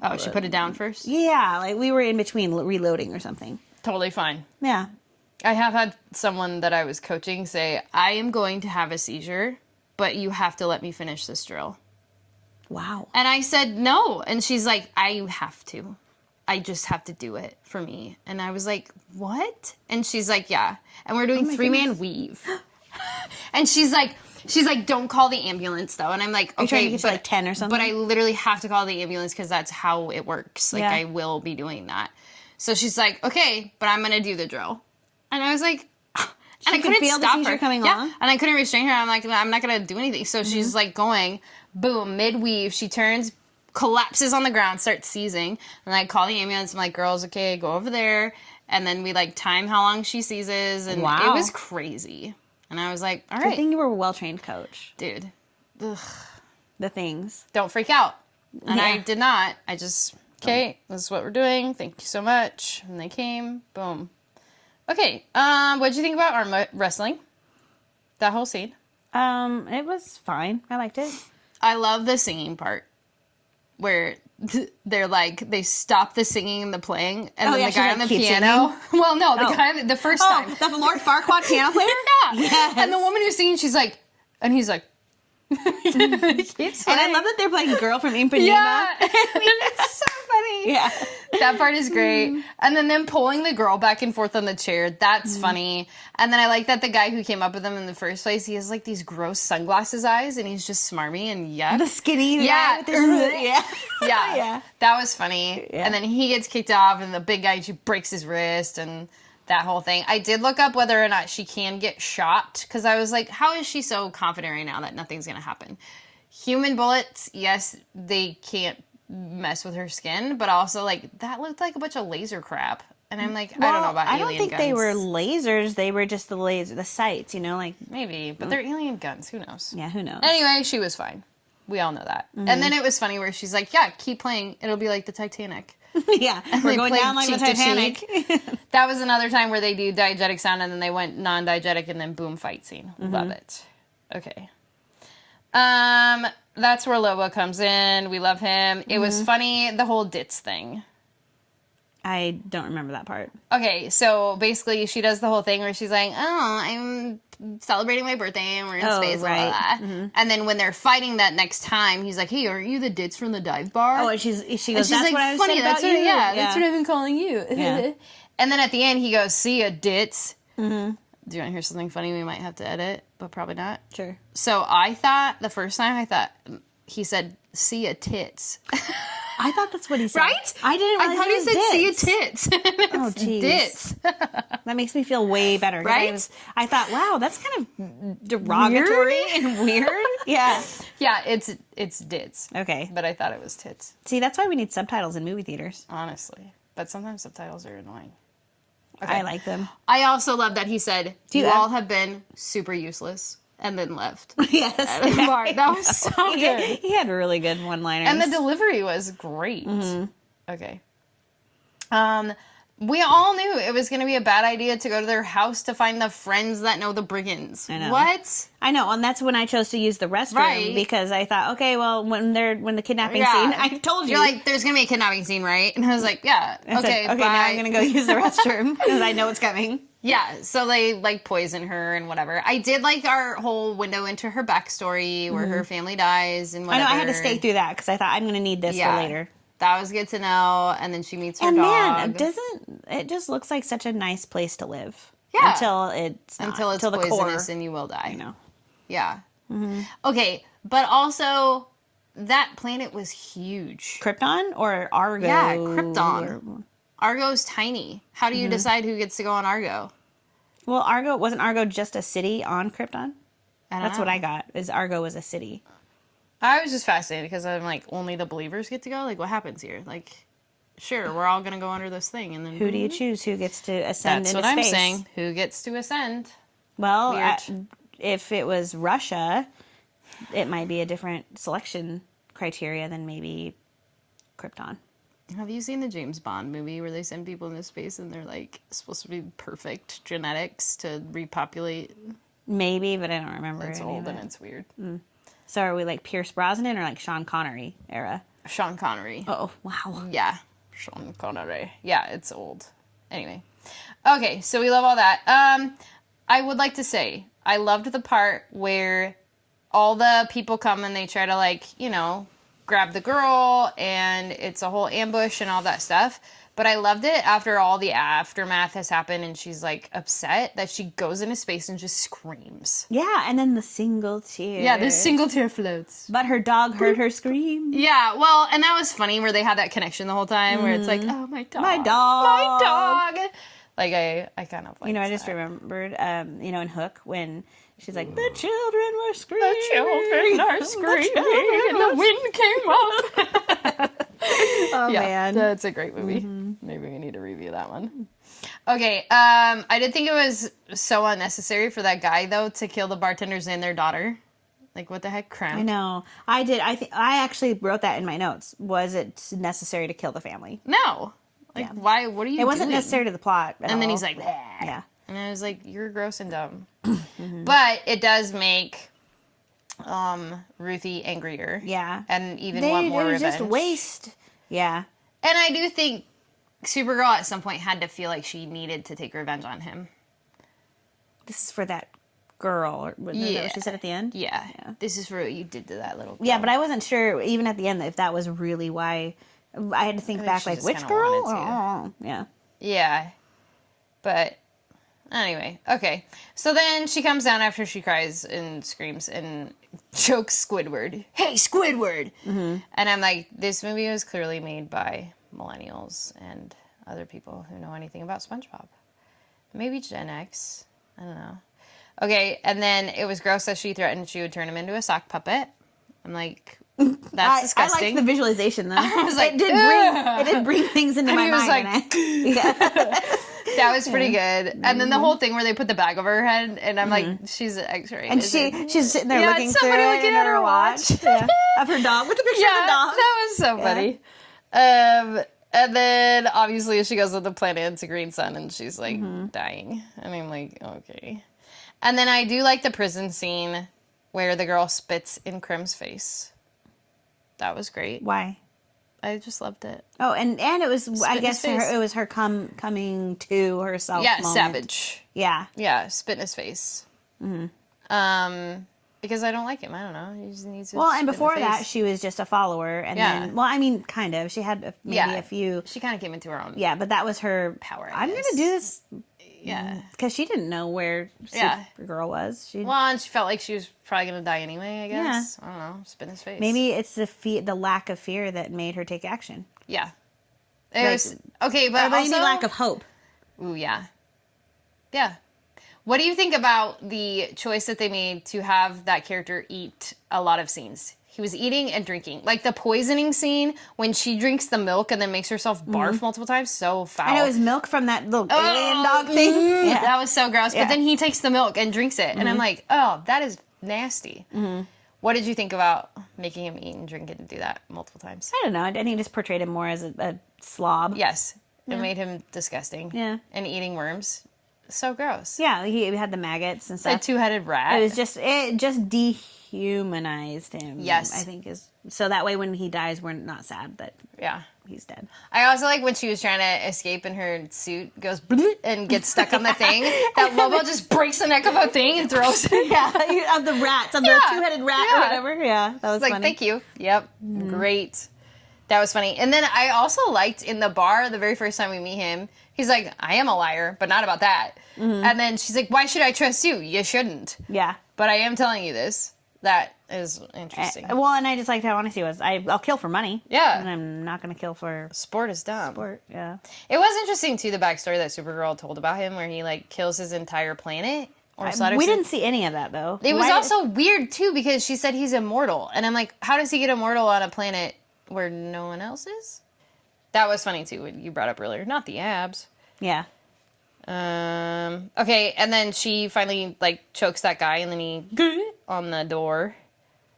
[SPEAKER 2] Oh, she put it down first?
[SPEAKER 1] Yeah, like we were in between reloading or something.
[SPEAKER 2] Totally fine.
[SPEAKER 1] Yeah.
[SPEAKER 2] I have had someone that I was coaching say, I am going to have a seizure, but you have to let me finish this drill.
[SPEAKER 1] Wow.
[SPEAKER 2] And I said, no. And she's like, I have to. I just have to do it for me. And I was like, what? And she's like, yeah. And we're doing three-man weave. And she's like, don't call the ambulance, though. And I'm like, okay,
[SPEAKER 1] trying to get to like 10 or something?
[SPEAKER 2] But I literally have to call the ambulance because that's how it works. Like,
[SPEAKER 1] Yeah.
[SPEAKER 2] I will be doing that. So she's like, okay, but I'm going to do the drill. And I was like, and I
[SPEAKER 1] could
[SPEAKER 2] couldn't
[SPEAKER 1] feel the
[SPEAKER 2] stop
[SPEAKER 1] seizure
[SPEAKER 2] her.
[SPEAKER 1] coming
[SPEAKER 2] Yeah,
[SPEAKER 1] on?
[SPEAKER 2] and I couldn't restrain her. I'm like, I'm not going to do anything. So she's like going, boom, mid-weave. She turns, collapses on the ground, starts seizing. And I call the ambulance. I'm like, girls, okay, go over there. And then we like time how long she seizes. And
[SPEAKER 1] Wow.
[SPEAKER 2] it was crazy. And I was like, all
[SPEAKER 1] I
[SPEAKER 2] right,
[SPEAKER 1] think you were a well-trained coach.
[SPEAKER 2] dude, ugh,
[SPEAKER 1] The things.
[SPEAKER 2] don't freak out. And I
[SPEAKER 1] Yeah.
[SPEAKER 2] did not. I just, okay, this is what we're doing. Thank you so much. And they came, boom. Okay, what'd you think about arm wrestling? That whole scene?
[SPEAKER 1] It was fine. I liked it.
[SPEAKER 2] I love the singing part where they're like, they stop the singing and the playing, and then the
[SPEAKER 1] she's
[SPEAKER 2] guy
[SPEAKER 1] like,
[SPEAKER 2] on the
[SPEAKER 1] "Keep
[SPEAKER 2] piano. Well, no, the
[SPEAKER 1] Oh.
[SPEAKER 2] guy the first time.
[SPEAKER 1] the Lord Farquaad piano player?
[SPEAKER 2] Yeah.
[SPEAKER 1] Yes.
[SPEAKER 2] And the woman who's singing, she's like, and he's like, he keeps
[SPEAKER 1] And I
[SPEAKER 2] playing.
[SPEAKER 1] love that they're playing Girl from Ipanema.
[SPEAKER 2] Yeah. It's so funny.
[SPEAKER 1] Yeah.
[SPEAKER 2] That part is great. And then them pulling the girl back and forth on the chair. That's funny. And then I like that the guy who came up with them in the first place, he has like these gross sunglasses eyes and he's just smarmy and yuck.
[SPEAKER 1] The skinny
[SPEAKER 2] Yeah.
[SPEAKER 1] guy with his, yeah.
[SPEAKER 2] Yeah.
[SPEAKER 1] Yeah.
[SPEAKER 2] That was funny.
[SPEAKER 1] Yeah.
[SPEAKER 2] And then he gets kicked off and the big guy, she breaks his wrist and that whole thing. I did look up whether or not she can get shot because I was like, how is she so confident right now that nothing's going to happen? Human bullets, yes, they can't mess with her skin, but also like that looked like a bunch of laser crap. And I'm like, I don't know about alien
[SPEAKER 1] I don't think
[SPEAKER 2] guns.
[SPEAKER 1] they were lasers. They were just the sights, like.
[SPEAKER 2] Maybe, but they're alien guns. Who knows?
[SPEAKER 1] Yeah, who knows?
[SPEAKER 2] Anyway, she was fine. We all know that. And then it was funny where she's like, yeah, keep playing. It'll be like the Titanic.
[SPEAKER 1] Yeah, we're going down like the Titanic.
[SPEAKER 2] That was another time where they do diegetic sound and then they went non-diegetic and then boom, fight scene. Love it. Okay. That's where Lobo comes in. We love him. It was funny, the whole ditz thing.
[SPEAKER 1] I don't remember that part.
[SPEAKER 2] Okay, so basically she does the whole thing where she's like, oh, I'm celebrating my birthday and we're in space and all that. And then when they're fighting that next time, he's like, hey, aren't you the ditz from the dive bar?
[SPEAKER 1] Oh, and she goes,
[SPEAKER 2] And she's
[SPEAKER 1] that's
[SPEAKER 2] like,
[SPEAKER 1] what I was
[SPEAKER 2] funny,
[SPEAKER 1] saying
[SPEAKER 2] that's
[SPEAKER 1] about
[SPEAKER 2] what,
[SPEAKER 1] you.
[SPEAKER 2] that's what I've been calling you.
[SPEAKER 1] Yeah.
[SPEAKER 2] And then at the end he goes, see ya, ditz. Do you want to hear something funny we might have to edit, but probably not?
[SPEAKER 1] Sure.
[SPEAKER 2] So I thought, the first time he said, see ya, tits.
[SPEAKER 1] I thought that's what he said.
[SPEAKER 2] Right?
[SPEAKER 1] I didn't realize
[SPEAKER 2] I thought he said
[SPEAKER 1] dits.
[SPEAKER 2] see ya, tits.
[SPEAKER 1] Oh, jeez.
[SPEAKER 2] Dits.
[SPEAKER 1] That makes me feel way better.
[SPEAKER 2] Right?
[SPEAKER 1] I thought, wow, that's kind of derogatory and weird. Yeah.
[SPEAKER 2] Yeah, it's dits.
[SPEAKER 1] Okay.
[SPEAKER 2] But I thought it was tits,
[SPEAKER 1] See, that's why we need subtitles in movie theaters.
[SPEAKER 2] honestly. But sometimes subtitles are annoying.
[SPEAKER 1] I like them.
[SPEAKER 2] I also love that he said,
[SPEAKER 1] you
[SPEAKER 2] you all have been super useless, and then left.
[SPEAKER 1] Yes.
[SPEAKER 2] That was so good.
[SPEAKER 1] He had really good one-liners.
[SPEAKER 2] And the delivery was great. Okay. We all knew it was going to be a bad idea to go to their house to find the friends that know the brigands.
[SPEAKER 1] I know.
[SPEAKER 2] What?
[SPEAKER 1] I know, and that's when I chose to use the restroom
[SPEAKER 2] Right.
[SPEAKER 1] because I thought, okay, well, when the kidnapping scene, I told you.
[SPEAKER 2] You're like, there's going to be a kidnapping scene, right? And I was like, yeah.
[SPEAKER 1] I said,
[SPEAKER 2] Okay,
[SPEAKER 1] now
[SPEAKER 2] bye.
[SPEAKER 1] I'm going to go use the restroom because I know it's coming.
[SPEAKER 2] Yeah, so they, like, poison her and whatever. I did like our whole window into her backstory where her family dies and
[SPEAKER 1] I
[SPEAKER 2] whatever.
[SPEAKER 1] know, I had to stay through that because I thought I'm going to need this for later.
[SPEAKER 2] That was good to know. And then she meets her
[SPEAKER 1] And
[SPEAKER 2] dog.
[SPEAKER 1] man, it just looks like such a nice place to live.
[SPEAKER 2] Yeah.
[SPEAKER 1] Until it's not.
[SPEAKER 2] Until it's
[SPEAKER 1] the
[SPEAKER 2] poisonous
[SPEAKER 1] core,
[SPEAKER 2] and you will die.
[SPEAKER 1] you know.
[SPEAKER 2] Yeah. Okay, but also, that planet was huge.
[SPEAKER 1] Krypton or Argo?
[SPEAKER 2] Yeah, Krypton. Argo's tiny. How do you decide who gets to go on Argo?
[SPEAKER 1] Well, wasn't Argo just a city on Krypton? That's what I got. Is Argo was a city.
[SPEAKER 2] I was just fascinated because I'm like, only the believers get to go? Like, what happens here? Like, sure, we're all going to go under this thing. And then
[SPEAKER 1] Who do you choose? Who gets to ascend
[SPEAKER 2] That's
[SPEAKER 1] into
[SPEAKER 2] what
[SPEAKER 1] space?
[SPEAKER 2] I'm saying. Who gets to ascend?
[SPEAKER 1] Well,
[SPEAKER 2] Weird.
[SPEAKER 1] if it was Russia, it might be a different selection criteria than maybe Krypton.
[SPEAKER 2] Have you seen the James Bond movie where they send people into space and they're like supposed to be perfect genetics to repopulate?
[SPEAKER 1] Maybe, but I don't remember.
[SPEAKER 2] It's
[SPEAKER 1] any
[SPEAKER 2] old
[SPEAKER 1] of
[SPEAKER 2] and
[SPEAKER 1] it.
[SPEAKER 2] it's weird.
[SPEAKER 1] So are we like Pierce Brosnan or like Sean Connery era?
[SPEAKER 2] Sean Connery.
[SPEAKER 1] Oh, wow.
[SPEAKER 2] Yeah, Sean Connery. Yeah, it's old. Anyway. Okay, so we love all that. I would like to say, I loved the part where all the people come and they try to, like, you know, grab the girl, and it's a whole ambush and all that stuff. But I loved it after all the aftermath has happened and she's, like, upset that she goes into space and just screams.
[SPEAKER 1] Yeah, and then the single tear.
[SPEAKER 2] Yeah, this single tear floats.
[SPEAKER 1] But her dog heard her scream.
[SPEAKER 2] Yeah, well, and that was funny where they had that connection the whole time where it's like, oh, my dog.
[SPEAKER 1] My dog.
[SPEAKER 2] My dog. Like, I kind of like
[SPEAKER 1] You know, I just remembered, you know, in Hook, when she's like, the children were screaming.
[SPEAKER 2] The children are screaming and the wind came up.
[SPEAKER 1] Oh,
[SPEAKER 2] Yeah,
[SPEAKER 1] man.
[SPEAKER 2] that's a great movie. Maybe we need to review that one. Okay, I did think it was so unnecessary for that guy, though, to kill the bartenders and their daughter. Like, what the heck, crap?
[SPEAKER 1] I know. I did. I actually wrote that in my notes. Was it necessary to kill the family?
[SPEAKER 2] No. Like,
[SPEAKER 1] Yeah.
[SPEAKER 2] why? What are you doing?
[SPEAKER 1] It wasn't necessary to the plot at
[SPEAKER 2] And then
[SPEAKER 1] all.
[SPEAKER 2] he's like, "Bleh."
[SPEAKER 1] Yeah.
[SPEAKER 2] And I was like, you're gross and dumb. But it does make Ruthie angrier.
[SPEAKER 1] Yeah.
[SPEAKER 2] And even want more revenge.
[SPEAKER 1] Just waste. Yeah.
[SPEAKER 2] And I do think Supergirl at some point had to feel like she needed to take revenge on him.
[SPEAKER 1] This is for that girl. Or was that
[SPEAKER 2] Yeah.
[SPEAKER 1] what she said at the end?
[SPEAKER 2] Yeah. This is for what you did to that little girl.
[SPEAKER 1] Yeah, but I wasn't sure, even at the end, if that was really why. I had to think back,
[SPEAKER 2] she
[SPEAKER 1] like,
[SPEAKER 2] just
[SPEAKER 1] which
[SPEAKER 2] kinda
[SPEAKER 1] girl?
[SPEAKER 2] wanted to.
[SPEAKER 1] Oh, yeah.
[SPEAKER 2] Yeah. But anyway, okay. So then she comes down after she cries and screams and chokes Squidward. Hey, Squidward! Mm-hmm. And I'm like, this movie was clearly made by millennials and other people who know anything about SpongeBob. Maybe Gen X. I don't know. Okay, and then it was gross that she threatened she would turn him into a sock puppet. I'm like, that's disgusting.
[SPEAKER 1] I liked the visualization, though.
[SPEAKER 2] I was like,
[SPEAKER 1] it did bring things into my
[SPEAKER 2] he was
[SPEAKER 1] mind.
[SPEAKER 2] like,
[SPEAKER 1] yeah.
[SPEAKER 2] That was pretty good. And then the whole thing where they put the bag over her head, and I'm like, she's an X-ray.
[SPEAKER 1] And she's sitting there looking through
[SPEAKER 2] somebody
[SPEAKER 1] it
[SPEAKER 2] looking
[SPEAKER 1] in
[SPEAKER 2] at her watch.
[SPEAKER 1] Yeah. Of her dog with the picture of the dog.
[SPEAKER 2] That was so funny. And then obviously she goes to the planet, it's a green sun, and she's like dying. And I'm like, okay. And then I do like the prison scene where the girl spits in Krim's face. That was great.
[SPEAKER 1] Why?
[SPEAKER 2] I just loved it.
[SPEAKER 1] Oh, and it was, I guess,
[SPEAKER 2] in his face.
[SPEAKER 1] it was her coming to herself.
[SPEAKER 2] Yeah,
[SPEAKER 1] moment.
[SPEAKER 2] savage.
[SPEAKER 1] Yeah.
[SPEAKER 2] Yeah, spit in his face. Because I don't like him. I don't know. He just needs to
[SPEAKER 1] Well, and
[SPEAKER 2] spit in the
[SPEAKER 1] before that,
[SPEAKER 2] face.
[SPEAKER 1] she was just a follower, and
[SPEAKER 2] Yeah.
[SPEAKER 1] then, well, I mean, kind of. She had maybe a few.
[SPEAKER 2] She kind of came into her own.
[SPEAKER 1] Yeah, but that was her
[SPEAKER 2] Power, I
[SPEAKER 1] I'm going
[SPEAKER 2] guess.
[SPEAKER 1] to do this.
[SPEAKER 2] Yeah.
[SPEAKER 1] Because she didn't know where
[SPEAKER 2] Yeah.
[SPEAKER 1] Supergirl was. She
[SPEAKER 2] Well, and she felt like she was probably going to die anyway, I guess. I don't know. Spit in his face.
[SPEAKER 1] maybe it's the lack of fear that made her take action.
[SPEAKER 2] Yeah. It was, okay, but
[SPEAKER 1] Or
[SPEAKER 2] also...
[SPEAKER 1] maybe lack of hope.
[SPEAKER 2] Ooh, yeah. Yeah. What do you think about the choice that they made to have that character eat a lot of scenes? He was eating and drinking. Like the poisoning scene when she drinks the milk and then makes herself barf multiple times. So foul.
[SPEAKER 1] And it was milk from that little alien dog thing. Yeah.
[SPEAKER 2] That was so gross.
[SPEAKER 1] Yeah.
[SPEAKER 2] But then he takes the milk and drinks it. And I'm like, oh, that is nasty. What did you think about making him eat and drink it and do that multiple times?
[SPEAKER 1] I don't know. And he just portrayed him more as a slob.
[SPEAKER 2] Yes. It made him disgusting.
[SPEAKER 1] Yeah.
[SPEAKER 2] And eating worms. So gross.
[SPEAKER 1] Yeah, he had the maggots and
[SPEAKER 2] A
[SPEAKER 1] stuff.
[SPEAKER 2] two-headed rat.
[SPEAKER 1] It just dehumanized him.
[SPEAKER 2] Yes.
[SPEAKER 1] I think is so that way when he dies, we're not sad that
[SPEAKER 2] Yeah.
[SPEAKER 1] he's dead.
[SPEAKER 2] I also like when she was trying to escape and her suit goes bloop and gets stuck on the thing. That Lobo just breaks the neck of a thing and throws it.
[SPEAKER 1] Yeah, of the rats, of the two-headed rat or whatever. Yeah, that was
[SPEAKER 2] Like,
[SPEAKER 1] funny.
[SPEAKER 2] thank you. Yep. Great. That was funny. And then I also liked in the bar, the very first time we meet him, he's like, I am a liar, but not about that. And then she's like, why should I trust you? You shouldn't.
[SPEAKER 1] Yeah.
[SPEAKER 2] But I am telling you this. That is interesting.
[SPEAKER 1] Well, and I just liked how honest he was. I'll kill for money.
[SPEAKER 2] Yeah.
[SPEAKER 1] And I'm not going to kill for
[SPEAKER 2] Sport is dumb.
[SPEAKER 1] sport. Yeah.
[SPEAKER 2] It was interesting, too, the backstory that Supergirl told about him, where he, like, kills his entire planet. Or
[SPEAKER 1] We didn't see any of that, though.
[SPEAKER 2] It was
[SPEAKER 1] Why-
[SPEAKER 2] also weird, too, because she said he's immortal. And I'm like, how does he get immortal on a planet where no one else is? That was funny, too, what you brought up earlier. Not the abs.
[SPEAKER 1] Yeah.
[SPEAKER 2] Okay, and then she finally, like, chokes that guy, and then he on the door.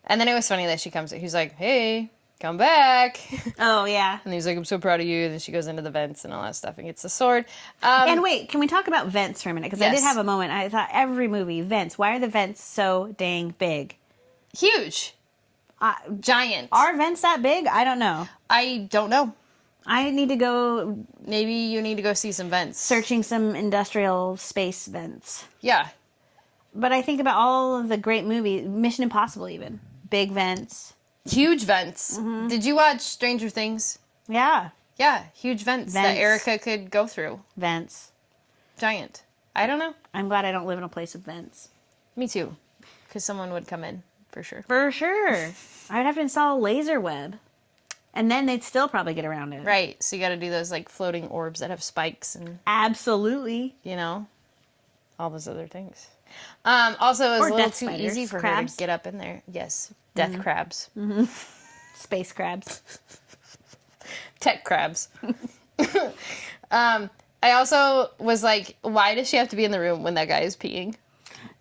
[SPEAKER 2] And then it was funny that she comes, he's like, hey, come back.
[SPEAKER 1] Oh, yeah.
[SPEAKER 2] And he's like, I'm so proud of you. And then she goes into the vents and all that stuff and gets the sword.
[SPEAKER 1] And wait, can we talk about vents for a minute? Because I did
[SPEAKER 2] Yes.
[SPEAKER 1] have a moment. I thought every movie, vents. Why are the vents so dang big?
[SPEAKER 2] Huge. Giant.
[SPEAKER 1] Are vents that big? I don't know.
[SPEAKER 2] I don't know.
[SPEAKER 1] I need to go
[SPEAKER 2] Maybe you need to go see some vents.
[SPEAKER 1] searching some industrial space vents.
[SPEAKER 2] Yeah.
[SPEAKER 1] But I think about all of the great movies, Mission Impossible even. Big vents.
[SPEAKER 2] Huge vents. Did you watch Stranger Things?
[SPEAKER 1] Yeah.
[SPEAKER 2] Yeah, huge vents that
[SPEAKER 1] Vents.
[SPEAKER 2] Erica could go through.
[SPEAKER 1] Vents.
[SPEAKER 2] Giant. I don't know.
[SPEAKER 1] I'm glad I don't live in a place with vents.
[SPEAKER 2] Me too. Because someone would come in, for sure.
[SPEAKER 1] For sure. I'd have to install a laser web. And then they'd still probably get around it.
[SPEAKER 2] Right. So you got to do those, like, floating orbs that have spikes and,
[SPEAKER 1] Absolutely.
[SPEAKER 2] you know, all those other things. Also, it was
[SPEAKER 1] Or
[SPEAKER 2] a little
[SPEAKER 1] death
[SPEAKER 2] too
[SPEAKER 1] spiders,
[SPEAKER 2] easy for her
[SPEAKER 1] crabs.
[SPEAKER 2] to get up in there. Yes. Death crabs.
[SPEAKER 1] Space crabs.
[SPEAKER 2] Tech crabs. I also was like, why does she have to be in the room when that guy is peeing?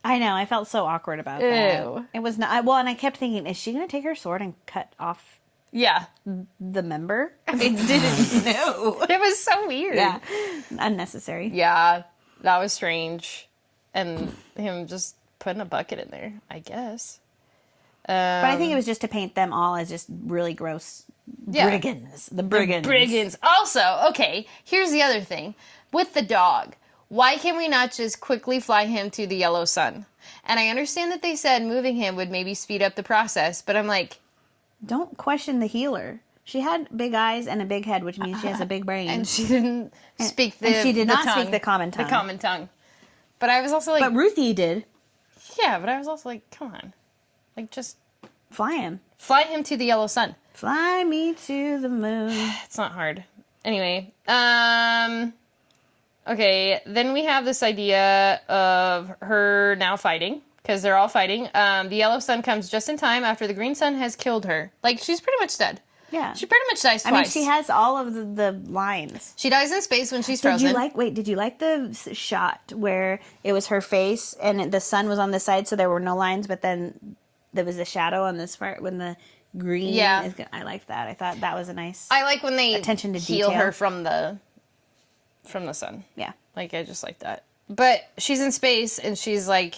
[SPEAKER 1] I know. I felt so awkward about
[SPEAKER 2] Ew.
[SPEAKER 1] that. It was not. Well, and I kept thinking, is she going to take her sword and cut off
[SPEAKER 2] Yeah.
[SPEAKER 1] the member? I didn't know.
[SPEAKER 2] It was so weird.
[SPEAKER 1] Yeah. Unnecessary.
[SPEAKER 2] Yeah. That was strange. And him just putting a bucket in there, I guess.
[SPEAKER 1] But I think it was just to paint them all as just really gross
[SPEAKER 2] Yeah.
[SPEAKER 1] brigands. The brigands.
[SPEAKER 2] Brigands. Also, okay, here's the other thing. With the dog, why can we not just quickly fly him to the yellow sun? And I understand that they said moving him would maybe speed up the process, but I'm like...
[SPEAKER 1] Don't question the healer. She had big eyes and a big head, which means she has a big brain.
[SPEAKER 2] And she didn't speak the
[SPEAKER 1] and she did not
[SPEAKER 2] tongue,
[SPEAKER 1] speak the common tongue.
[SPEAKER 2] The common tongue. But I was also like...
[SPEAKER 1] But Ruthie did.
[SPEAKER 2] Yeah, but I was also like, come on. Like, just
[SPEAKER 1] Fly him.
[SPEAKER 2] fly him to the yellow sun.
[SPEAKER 1] Fly me to the moon.
[SPEAKER 2] It's not hard. Anyway, okay, then we have this idea of her now fighting, because they're all fighting. The yellow sun comes just in time after the green sun has killed her. Like, she's pretty much dead.
[SPEAKER 1] Yeah.
[SPEAKER 2] She pretty much dies twice.
[SPEAKER 1] I mean, she has all of the lines.
[SPEAKER 2] She dies in space when she's frozen.
[SPEAKER 1] Did you like the shot where it was her face and the sun was on the side, so there were no lines, but then there was a shadow on this part when the green is good. I liked that. I thought that was a nice
[SPEAKER 2] I like when they
[SPEAKER 1] attention to
[SPEAKER 2] heal
[SPEAKER 1] detail.
[SPEAKER 2] her from the sun.
[SPEAKER 1] Yeah.
[SPEAKER 2] Like, I just like that. But she's in space, and she's, like,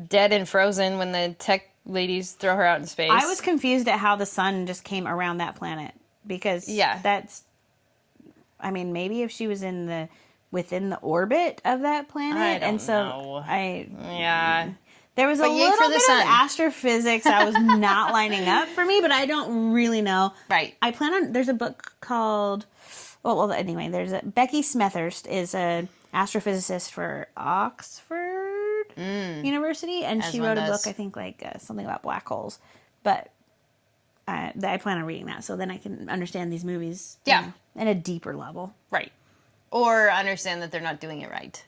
[SPEAKER 2] dead and frozen when the tech ladies throw her out in space.
[SPEAKER 1] I was confused at how the sun just came around that planet. Because that's... I mean, maybe if she was within the orbit of that planet.
[SPEAKER 2] I don't know. Yeah.
[SPEAKER 1] There was a little bit of astrophysics that was not lining up for me, but I don't really know.
[SPEAKER 2] Right.
[SPEAKER 1] I plan on... There's a book called... Well, anyway, Becky Smethurst is an astrophysicist for Oxford University, and she wrote a book, I think, something about black holes. But I plan on reading that, so then I can understand these movies at a deeper level.
[SPEAKER 2] Right. Or understand that they're not doing it right.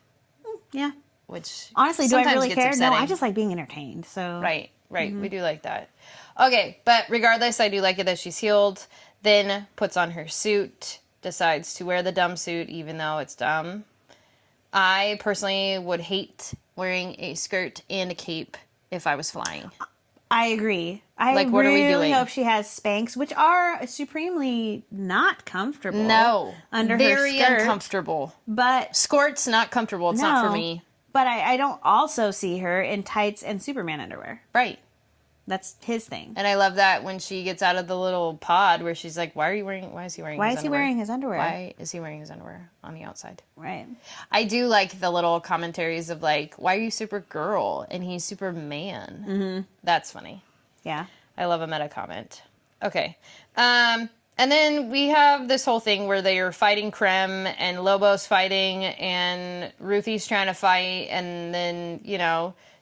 [SPEAKER 1] Yeah.
[SPEAKER 2] Which
[SPEAKER 1] honestly, do I really care?
[SPEAKER 2] Upsetting.
[SPEAKER 1] No, I just like being entertained. So
[SPEAKER 2] right, we do like that. Okay, but regardless, I do like it that she's healed. Then puts on her suit, decides to wear the dumb suit, even though it's dumb. I personally would hate wearing a skirt and a cape if I was flying.
[SPEAKER 1] I agree. What are we doing? Hope she has Spanx, which are supremely not comfortable.
[SPEAKER 2] No,
[SPEAKER 1] under
[SPEAKER 2] very
[SPEAKER 1] her skirt,
[SPEAKER 2] uncomfortable.
[SPEAKER 1] But
[SPEAKER 2] skirt's not comfortable. It's not for me.
[SPEAKER 1] But I don't also see her in tights and Superman underwear.
[SPEAKER 2] Right.
[SPEAKER 1] That's his thing.
[SPEAKER 2] And I love that when she gets out of the little pod where she's like, why is he wearing his underwear?
[SPEAKER 1] Why is he wearing his underwear on the outside? Right.
[SPEAKER 2] I do like the little commentaries of like, why are you Supergirl and he's Superman? Mm-hmm. That's funny.
[SPEAKER 1] Yeah.
[SPEAKER 2] I love a meta comment. Okay. And then we have this whole thing where they are fighting Krem and Lobo's fighting and Ruthie's trying to fight, and then,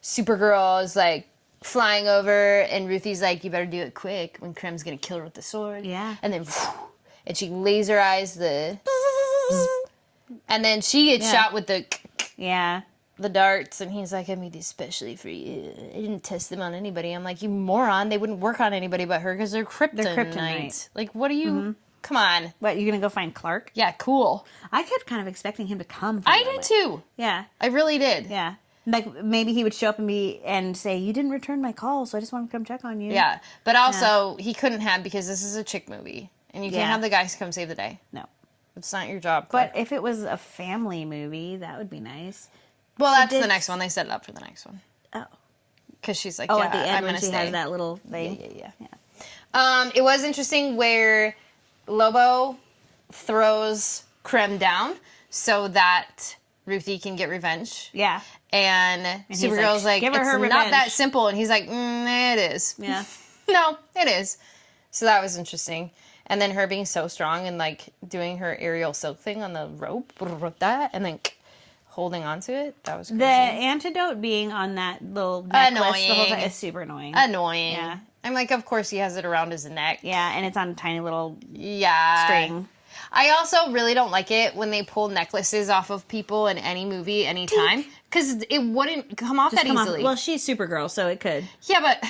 [SPEAKER 2] Supergirl is like flying over and Ruthie's like, you better do it quick when Krem's gonna kill her with the sword.
[SPEAKER 1] Yeah.
[SPEAKER 2] And then and she laser eyes the and then she gets shot with the darts, and he's like, I made these especially for you. I didn't test them on anybody. I'm like, you moron, they wouldn't work on anybody but her because they're kryptonite. Like, what are you... Mm-hmm. Come on.
[SPEAKER 1] What, you gonna go find Clark?
[SPEAKER 2] Yeah, cool.
[SPEAKER 1] I kept kind of expecting him to come.
[SPEAKER 2] I did too.
[SPEAKER 1] Yeah.
[SPEAKER 2] I really did.
[SPEAKER 1] Yeah. Like, maybe he would show up and say, you didn't return my call, so I just want to come check on you.
[SPEAKER 2] Yeah. But also, he couldn't have, because this is a chick movie. And you can't have the guys come save the day.
[SPEAKER 1] No.
[SPEAKER 2] It's not your job, Clark.
[SPEAKER 1] But if it was a family movie, that would be nice.
[SPEAKER 2] Well, that's the next one. They set it up for the next one.
[SPEAKER 1] Oh.
[SPEAKER 2] Because she's like,
[SPEAKER 1] at the end
[SPEAKER 2] I'm
[SPEAKER 1] when she
[SPEAKER 2] stay.
[SPEAKER 1] has that little thing.
[SPEAKER 2] Yeah. It was interesting where Lobo throws Krem down so that Ruthie can get revenge.
[SPEAKER 1] Yeah.
[SPEAKER 2] And Supergirl's like,
[SPEAKER 1] give her her
[SPEAKER 2] it's not that simple. And he's like, it is.
[SPEAKER 1] Yeah.
[SPEAKER 2] No, it is. So that was interesting. And then her being so strong and like doing her aerial silk thing on the rope, and then holding onto it. That was crazy.
[SPEAKER 1] The antidote being on that little necklace the whole time is super annoying.
[SPEAKER 2] Yeah. I'm like, of course he has it around his neck.
[SPEAKER 1] Yeah, and it's on a tiny little string.
[SPEAKER 2] I also really don't like it when they pull necklaces off of people in any movie, anytime. Because it wouldn't come off that easily.
[SPEAKER 1] Well, she's Supergirl, so it could.
[SPEAKER 2] Yeah, but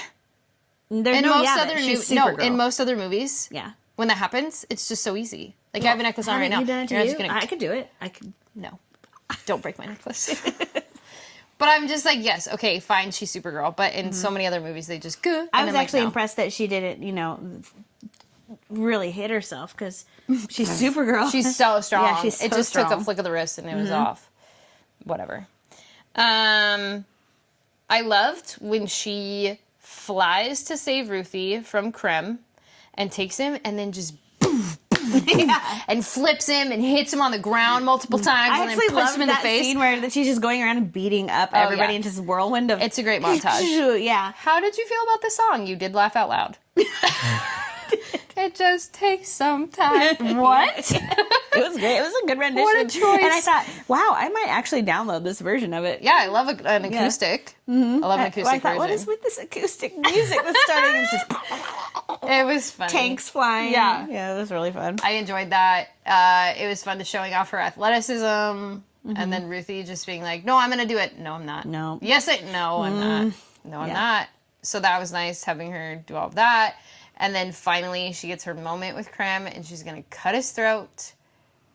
[SPEAKER 1] there's
[SPEAKER 2] in most other movies, when that happens, it's just so easy. Like, I have a necklace on right now.
[SPEAKER 1] You done it to you? I could do it.
[SPEAKER 2] No. Don't break my necklace. But I'm just like, yes, okay, fine, she's Supergirl. But in so many other movies, they just go.
[SPEAKER 1] I was actually impressed that she didn't, really hit herself, because she's Supergirl.
[SPEAKER 2] She's so strong.
[SPEAKER 1] Yeah, she's so
[SPEAKER 2] It just
[SPEAKER 1] strong.
[SPEAKER 2] took a flick of the wrist and it was off. Whatever. I loved when she flies to save Ruthie from Krem and takes him and then just and flips him and hits him on the ground multiple times and then punches him in the face.
[SPEAKER 1] Scene where she's just going around and beating up everybody into this whirlwind of...
[SPEAKER 2] It's a great montage.
[SPEAKER 1] Yeah.
[SPEAKER 2] How did you feel about the song? You did laugh out loud. It just takes some time. What?
[SPEAKER 1] It was great. It was a good rendition.
[SPEAKER 2] What a choice.
[SPEAKER 1] And I thought, wow, I might actually download this version of it.
[SPEAKER 2] Yeah, I love an acoustic. Mm-hmm. I love an acoustic version.
[SPEAKER 1] What is with this acoustic music that's starting? It's just...
[SPEAKER 2] It was funny.
[SPEAKER 1] Tanks flying.
[SPEAKER 2] Yeah.
[SPEAKER 1] Yeah, it was really fun.
[SPEAKER 2] I enjoyed that. It was fun to showing off her athleticism. And then Ruthie just being like, no, I'm going to do it. No, I'm not.
[SPEAKER 1] No.
[SPEAKER 2] Yes, no, I'm not. No, I'm not. So that was nice having her do all of that. And then finally she gets her moment with Krem and she's going to cut his throat.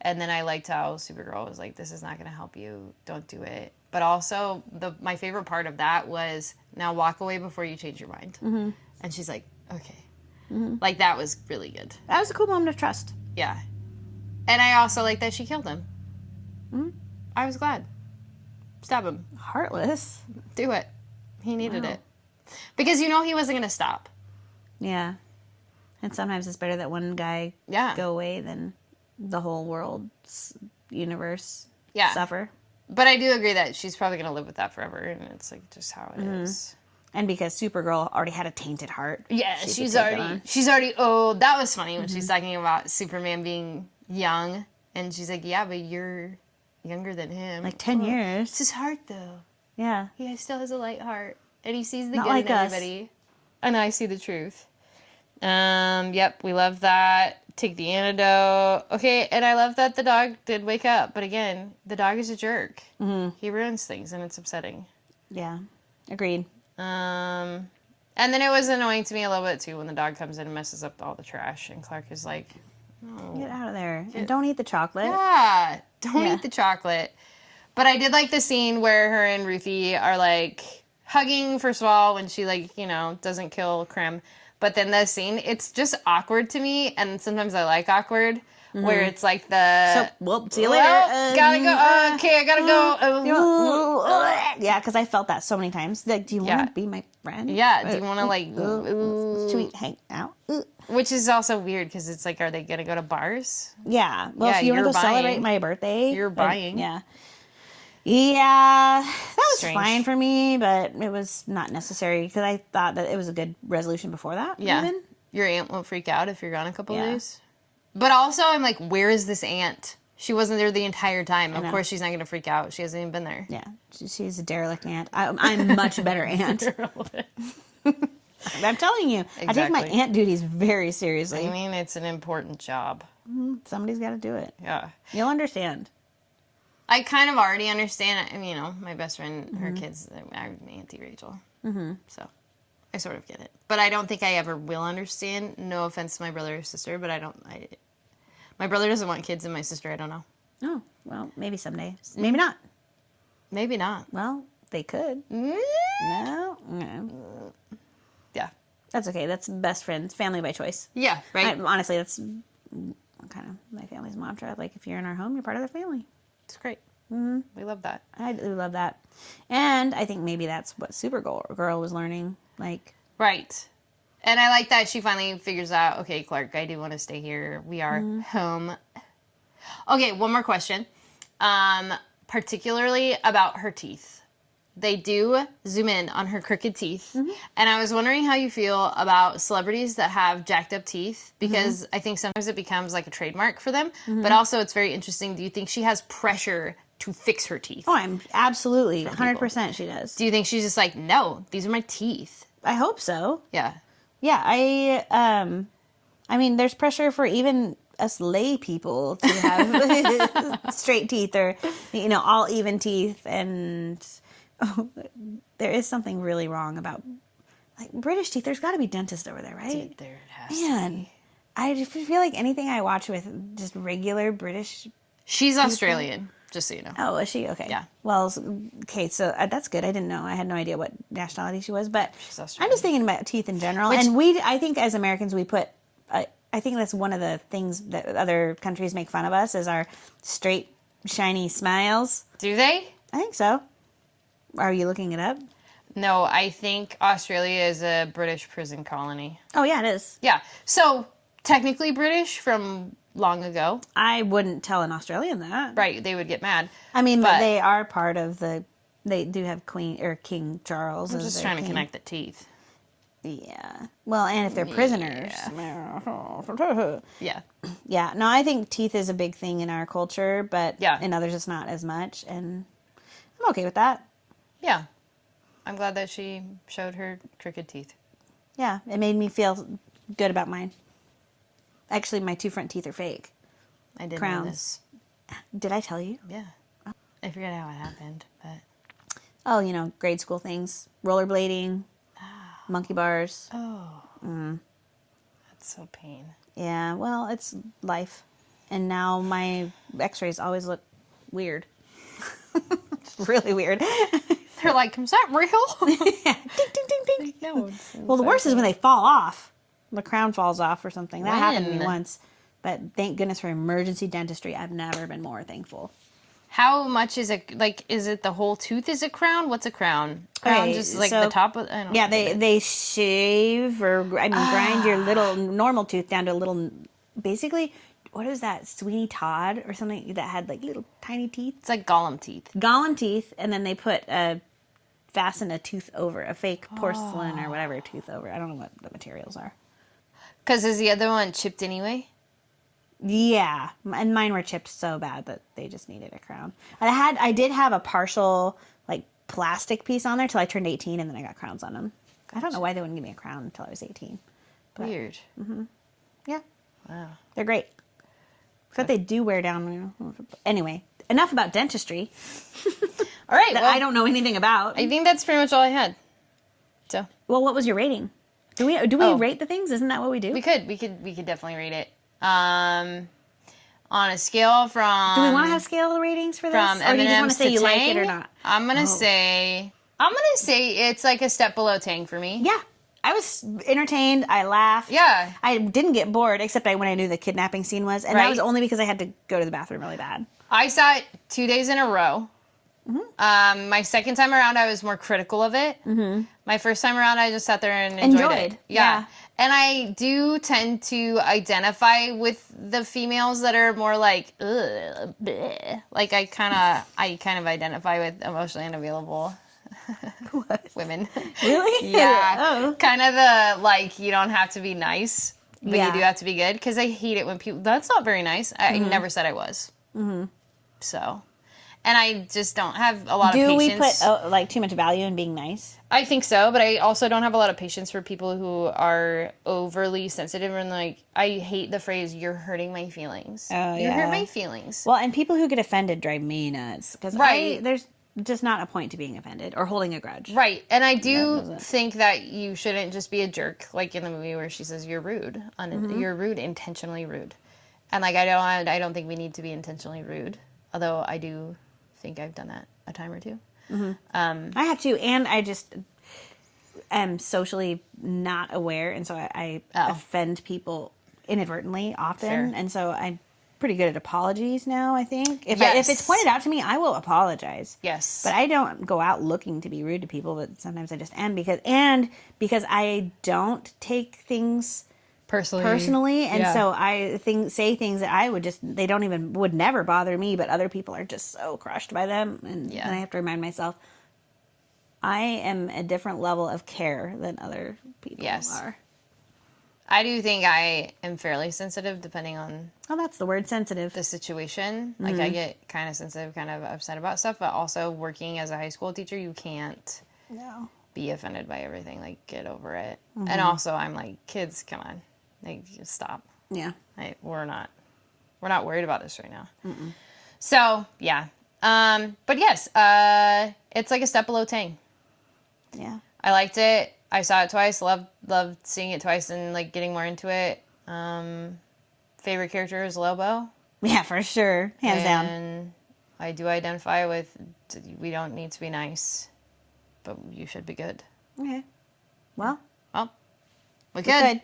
[SPEAKER 2] And then I liked how Supergirl was like, this is not going to help you. Don't do it. But also, my favorite part of that was, now walk away before you change your mind. Mm-hmm. And she's like, okay. Mm-hmm. Like, that was really good.
[SPEAKER 1] That was a cool moment of trust.
[SPEAKER 2] Yeah. And I also like that she killed him.
[SPEAKER 1] Mm-hmm.
[SPEAKER 2] I was glad. Stab him.
[SPEAKER 1] Heartless.
[SPEAKER 2] Do it. He needed it. Because he wasn't going to stop.
[SPEAKER 1] Yeah. And sometimes it's better that one guy go away than the whole world's universe suffer.
[SPEAKER 2] But I do agree that she's probably going to live with that forever, and it's like just how it is.
[SPEAKER 1] And because Supergirl already had a tainted heart.
[SPEAKER 2] Yeah, she's already old. That was funny when she's talking about Superman being young, and she's like, yeah, but you're younger than him.
[SPEAKER 1] Like 10 years.
[SPEAKER 2] It's his heart, though.
[SPEAKER 1] Yeah.
[SPEAKER 2] He still has a light heart, and he sees the
[SPEAKER 1] Not
[SPEAKER 2] good
[SPEAKER 1] like
[SPEAKER 2] in everybody. And I see the truth. Yep, we love that. Take the antidote. Okay, and I love that the dog did wake up. But again, the dog is a jerk. Mm-hmm. He ruins things, and it's upsetting.
[SPEAKER 1] Yeah, agreed.
[SPEAKER 2] And then it was annoying to me a little bit, too, when the dog comes in and messes up all the trash. And Clark is like, no.
[SPEAKER 1] Get out of there. And don't eat the chocolate.
[SPEAKER 2] Yeah, don't eat the chocolate. But I did like the scene where her and Ruthie are, like, hugging, first of all, when she, like, doesn't kill Krem. But then the scene, it's just awkward to me, and sometimes I like awkward, where it's like
[SPEAKER 1] So, see you later.
[SPEAKER 2] Gotta go. Okay, I gotta go.
[SPEAKER 1] Yeah, because I felt that so many times. Like, do you want to be my friend?
[SPEAKER 2] Yeah, do you want to, like...
[SPEAKER 1] Should we hang out?
[SPEAKER 2] Which is also weird, because it's like, are they gonna go to bars?
[SPEAKER 1] Yeah. Well, if you want to go celebrate my birthday...
[SPEAKER 2] You're buying.
[SPEAKER 1] Yeah. Yeah, that was fine for me, but it was not necessary because I thought that it was a good resolution before that.
[SPEAKER 2] Yeah.
[SPEAKER 1] Even.
[SPEAKER 2] Your aunt won't freak out if you're gone a couple days. But also, I'm like, where is this aunt? She wasn't there the entire time. Of course, she's not going to freak out. She hasn't even been there.
[SPEAKER 1] Yeah, she's a derelict aunt. I'm a much better aunt. I'm telling you, I take my aunt duties very seriously.
[SPEAKER 2] I mean, it's an important job.
[SPEAKER 1] Somebody's got to do it.
[SPEAKER 2] Yeah.
[SPEAKER 1] You'll understand.
[SPEAKER 2] I kind of already understand. I mean, my best friend, her kids, I'm Auntie Rachel. Mm-hmm. So I sort of get it. But I don't think I ever will understand. No offense to my brother or sister, but my brother doesn't want kids and my sister, I don't know.
[SPEAKER 1] Oh, well, maybe someday. Maybe not.
[SPEAKER 2] Maybe not.
[SPEAKER 1] Well, they could. No.
[SPEAKER 2] Yeah.
[SPEAKER 1] That's okay. That's best friends. Family by choice.
[SPEAKER 2] Yeah, right?
[SPEAKER 1] Honestly, that's kind of my family's mantra. Like, if you're in our home, you're part of the family.
[SPEAKER 2] It's great.
[SPEAKER 1] Mm-hmm.
[SPEAKER 2] We love that.
[SPEAKER 1] I do love that. And I think maybe that's what Supergirl was learning. Like,
[SPEAKER 2] right. And I like that she finally figures out, okay, Clark, I do want to stay here. We are home. Okay, one more question. Particularly about her teeth. They do zoom in on her crooked teeth. Mm-hmm. And I was wondering how you feel about celebrities that have jacked up teeth, because I think sometimes it becomes like a trademark for them. Mm-hmm. But also it's very interesting. Do you think she has pressure to fix her teeth?
[SPEAKER 1] Oh, I'm absolutely 100% she does.
[SPEAKER 2] Do you think she's just like, no, these are my teeth?
[SPEAKER 1] I hope so.
[SPEAKER 2] Yeah.
[SPEAKER 1] Yeah, I mean, there's pressure for even us lay people to have straight teeth or, all even teeth. And there is something really wrong about, like, British teeth. There's got to be dentists over there, right?
[SPEAKER 2] Dude, there has to be.
[SPEAKER 1] I just feel like anything I watch with just regular British
[SPEAKER 2] She's
[SPEAKER 1] people.
[SPEAKER 2] Australian, just so you know.
[SPEAKER 1] Oh, is she? Okay.
[SPEAKER 2] Yeah.
[SPEAKER 1] Well, okay, so that's good. I didn't know. I had no idea what nationality she was, but
[SPEAKER 2] She's Australian.
[SPEAKER 1] I'm just thinking about teeth in general. And I think as Americans, we put, I think that's one of the things that other countries make fun of us is our straight, shiny smiles.
[SPEAKER 2] Do they?
[SPEAKER 1] I think so. Are you looking it up?
[SPEAKER 2] No, I think Australia is a British prison colony.
[SPEAKER 1] Oh, yeah, it is.
[SPEAKER 2] Yeah. So, technically British from long ago.
[SPEAKER 1] I wouldn't tell an Australian that.
[SPEAKER 2] Right, they would get mad.
[SPEAKER 1] I mean, but they are part of they do have King Charles.
[SPEAKER 2] I'm just trying to connect the teeth.
[SPEAKER 1] Yeah. Well, and if they're prisoners.
[SPEAKER 2] Yeah.
[SPEAKER 1] Yeah. No, I think teeth is a big thing in our culture, but in others it's not as much, and I'm okay with that.
[SPEAKER 2] Yeah. I'm glad that she showed her crooked teeth.
[SPEAKER 1] Yeah, it made me feel good about mine. Actually, my 2 front teeth are fake.
[SPEAKER 2] I didn't
[SPEAKER 1] Crowns.
[SPEAKER 2] know this.
[SPEAKER 1] Did I tell you?
[SPEAKER 2] Yeah. I forget how it happened, but...
[SPEAKER 1] Oh, grade school things. Rollerblading. Monkey bars.
[SPEAKER 2] Oh. so pain.
[SPEAKER 1] Yeah, well, it's life. And now my x-rays always look weird. It's really weird.
[SPEAKER 2] They're like, is that real?
[SPEAKER 1] Yeah. Ding, ding, ding, ding.
[SPEAKER 2] No.
[SPEAKER 1] Well, the worst is when they fall off. The crown falls off or something. That happened to me
[SPEAKER 2] When?
[SPEAKER 1] once. But thank goodness for emergency dentistry. I've never been more thankful.
[SPEAKER 2] How much is it? Like, is it the whole tooth is a crown? What's a crown? Crown
[SPEAKER 1] Okay,
[SPEAKER 2] just like
[SPEAKER 1] so-
[SPEAKER 2] the top of, I don't
[SPEAKER 1] Yeah,
[SPEAKER 2] get it.
[SPEAKER 1] they shave or grind your little normal tooth down to a little, basically, what is that, Sweeney Todd or something that had like little tiny teeth?
[SPEAKER 2] It's like Gollum teeth.
[SPEAKER 1] Gollum teeth, and then they fasten a tooth over, a fake porcelain or whatever tooth over. I don't know what the materials are.
[SPEAKER 2] Because is the other one chipped anyway?
[SPEAKER 1] Yeah, and mine were chipped so bad that they just needed a crown. I did have a partial like plastic piece on there till I turned 18, and then I got crowns on them. I don't know why they wouldn't give me a crown until I was 18. But,
[SPEAKER 2] Weird.
[SPEAKER 1] yeah,
[SPEAKER 2] Wow.
[SPEAKER 1] they're great. But they do wear down. Anyway, enough about dentistry
[SPEAKER 2] All right.
[SPEAKER 1] that
[SPEAKER 2] Well,
[SPEAKER 1] I don't know anything about.
[SPEAKER 2] I think that's pretty much all I had. So
[SPEAKER 1] Well, what was your rating? Do we rate the things? Isn't that what we do?
[SPEAKER 2] we could definitely rate it. On a scale from.
[SPEAKER 1] Do we want to have scale ratings for this,
[SPEAKER 2] from
[SPEAKER 1] or do you just want
[SPEAKER 2] M&Ms
[SPEAKER 1] to say you like it or
[SPEAKER 2] Tang?
[SPEAKER 1] not?
[SPEAKER 2] I'm gonna say it's like a step below Tang for me.
[SPEAKER 1] Yeah, I was entertained. I laughed.
[SPEAKER 2] Yeah.
[SPEAKER 1] I didn't get bored, except when I knew the kidnapping scene was, and that
[SPEAKER 2] Right.
[SPEAKER 1] was only because I had to go to the bathroom really bad.
[SPEAKER 2] I saw it 2 days in a row. My second time around, I was more critical of it. My first time around, I just sat there and enjoyed it.
[SPEAKER 1] Yeah.
[SPEAKER 2] And I do tend to identify with the females that are more like, ugh, bleh. Like I kind of identify with emotionally unavailable women.
[SPEAKER 1] Really?
[SPEAKER 2] Yeah.
[SPEAKER 1] Oh.
[SPEAKER 2] Kind of the, like, you don't have to be nice, but
[SPEAKER 1] Yeah.
[SPEAKER 2] you do have to be good. Because I hate it when people, that's not very nice. I never said I was. So, and I just don't have a lot of
[SPEAKER 1] Do
[SPEAKER 2] patience.
[SPEAKER 1] we put like too much value in being nice?
[SPEAKER 2] I think so, but I also don't have a lot of patience for people who are overly sensitive and like, I hate the phrase, you're hurting my feelings.
[SPEAKER 1] Oh,
[SPEAKER 2] You
[SPEAKER 1] yeah.
[SPEAKER 2] hurt my feelings.
[SPEAKER 1] Well, and people who get offended drive me nuts because
[SPEAKER 2] Right.
[SPEAKER 1] there's just not a point to being offended or holding a grudge.
[SPEAKER 2] Right. And I do
[SPEAKER 1] doesn't-
[SPEAKER 2] think that you shouldn't just be a jerk, like in the movie where she says you're rude. You're rude, intentionally rude. And like I don't think we need to be intentionally rude. Although I do think I've done that a time or two.
[SPEAKER 1] I have to, and I just am socially not aware, and so I offend people inadvertently often,
[SPEAKER 2] Fair.
[SPEAKER 1] and so I'm pretty good at apologies now. I think if
[SPEAKER 2] Yes.
[SPEAKER 1] it's pointed out to me, I will apologize.
[SPEAKER 2] Yes.
[SPEAKER 1] But I don't go out looking to be rude to people, but sometimes I just am because I don't take things personally, and
[SPEAKER 2] Yeah.
[SPEAKER 1] so I say things that I would never bother me, but other people are just so crushed by them, and
[SPEAKER 2] Yeah.
[SPEAKER 1] then I have to remind myself I am a different level of care than other people
[SPEAKER 2] Yes.
[SPEAKER 1] are.
[SPEAKER 2] I do think I am fairly sensitive depending on
[SPEAKER 1] Oh, that's the word, sensitive.
[SPEAKER 2] the situation. Like I get kind of sensitive, kind of upset about stuff, but also working as a high school teacher, you can't
[SPEAKER 1] No.
[SPEAKER 2] be offended by everything. Like get over it. And also I'm like, kids, come on. Like just stop.
[SPEAKER 1] Yeah.
[SPEAKER 2] We're not worried about this right now. So yeah. But yes, it's like a step below Tang.
[SPEAKER 1] Yeah.
[SPEAKER 2] I liked it. I saw it twice. Loved seeing it twice and like getting more into it. Favorite character is Lobo.
[SPEAKER 1] Yeah, for sure. Hands down.
[SPEAKER 2] And I do identify with we don't need to be nice, but you should be good.
[SPEAKER 1] Okay. Well,
[SPEAKER 2] Well, we
[SPEAKER 1] good.
[SPEAKER 2] could.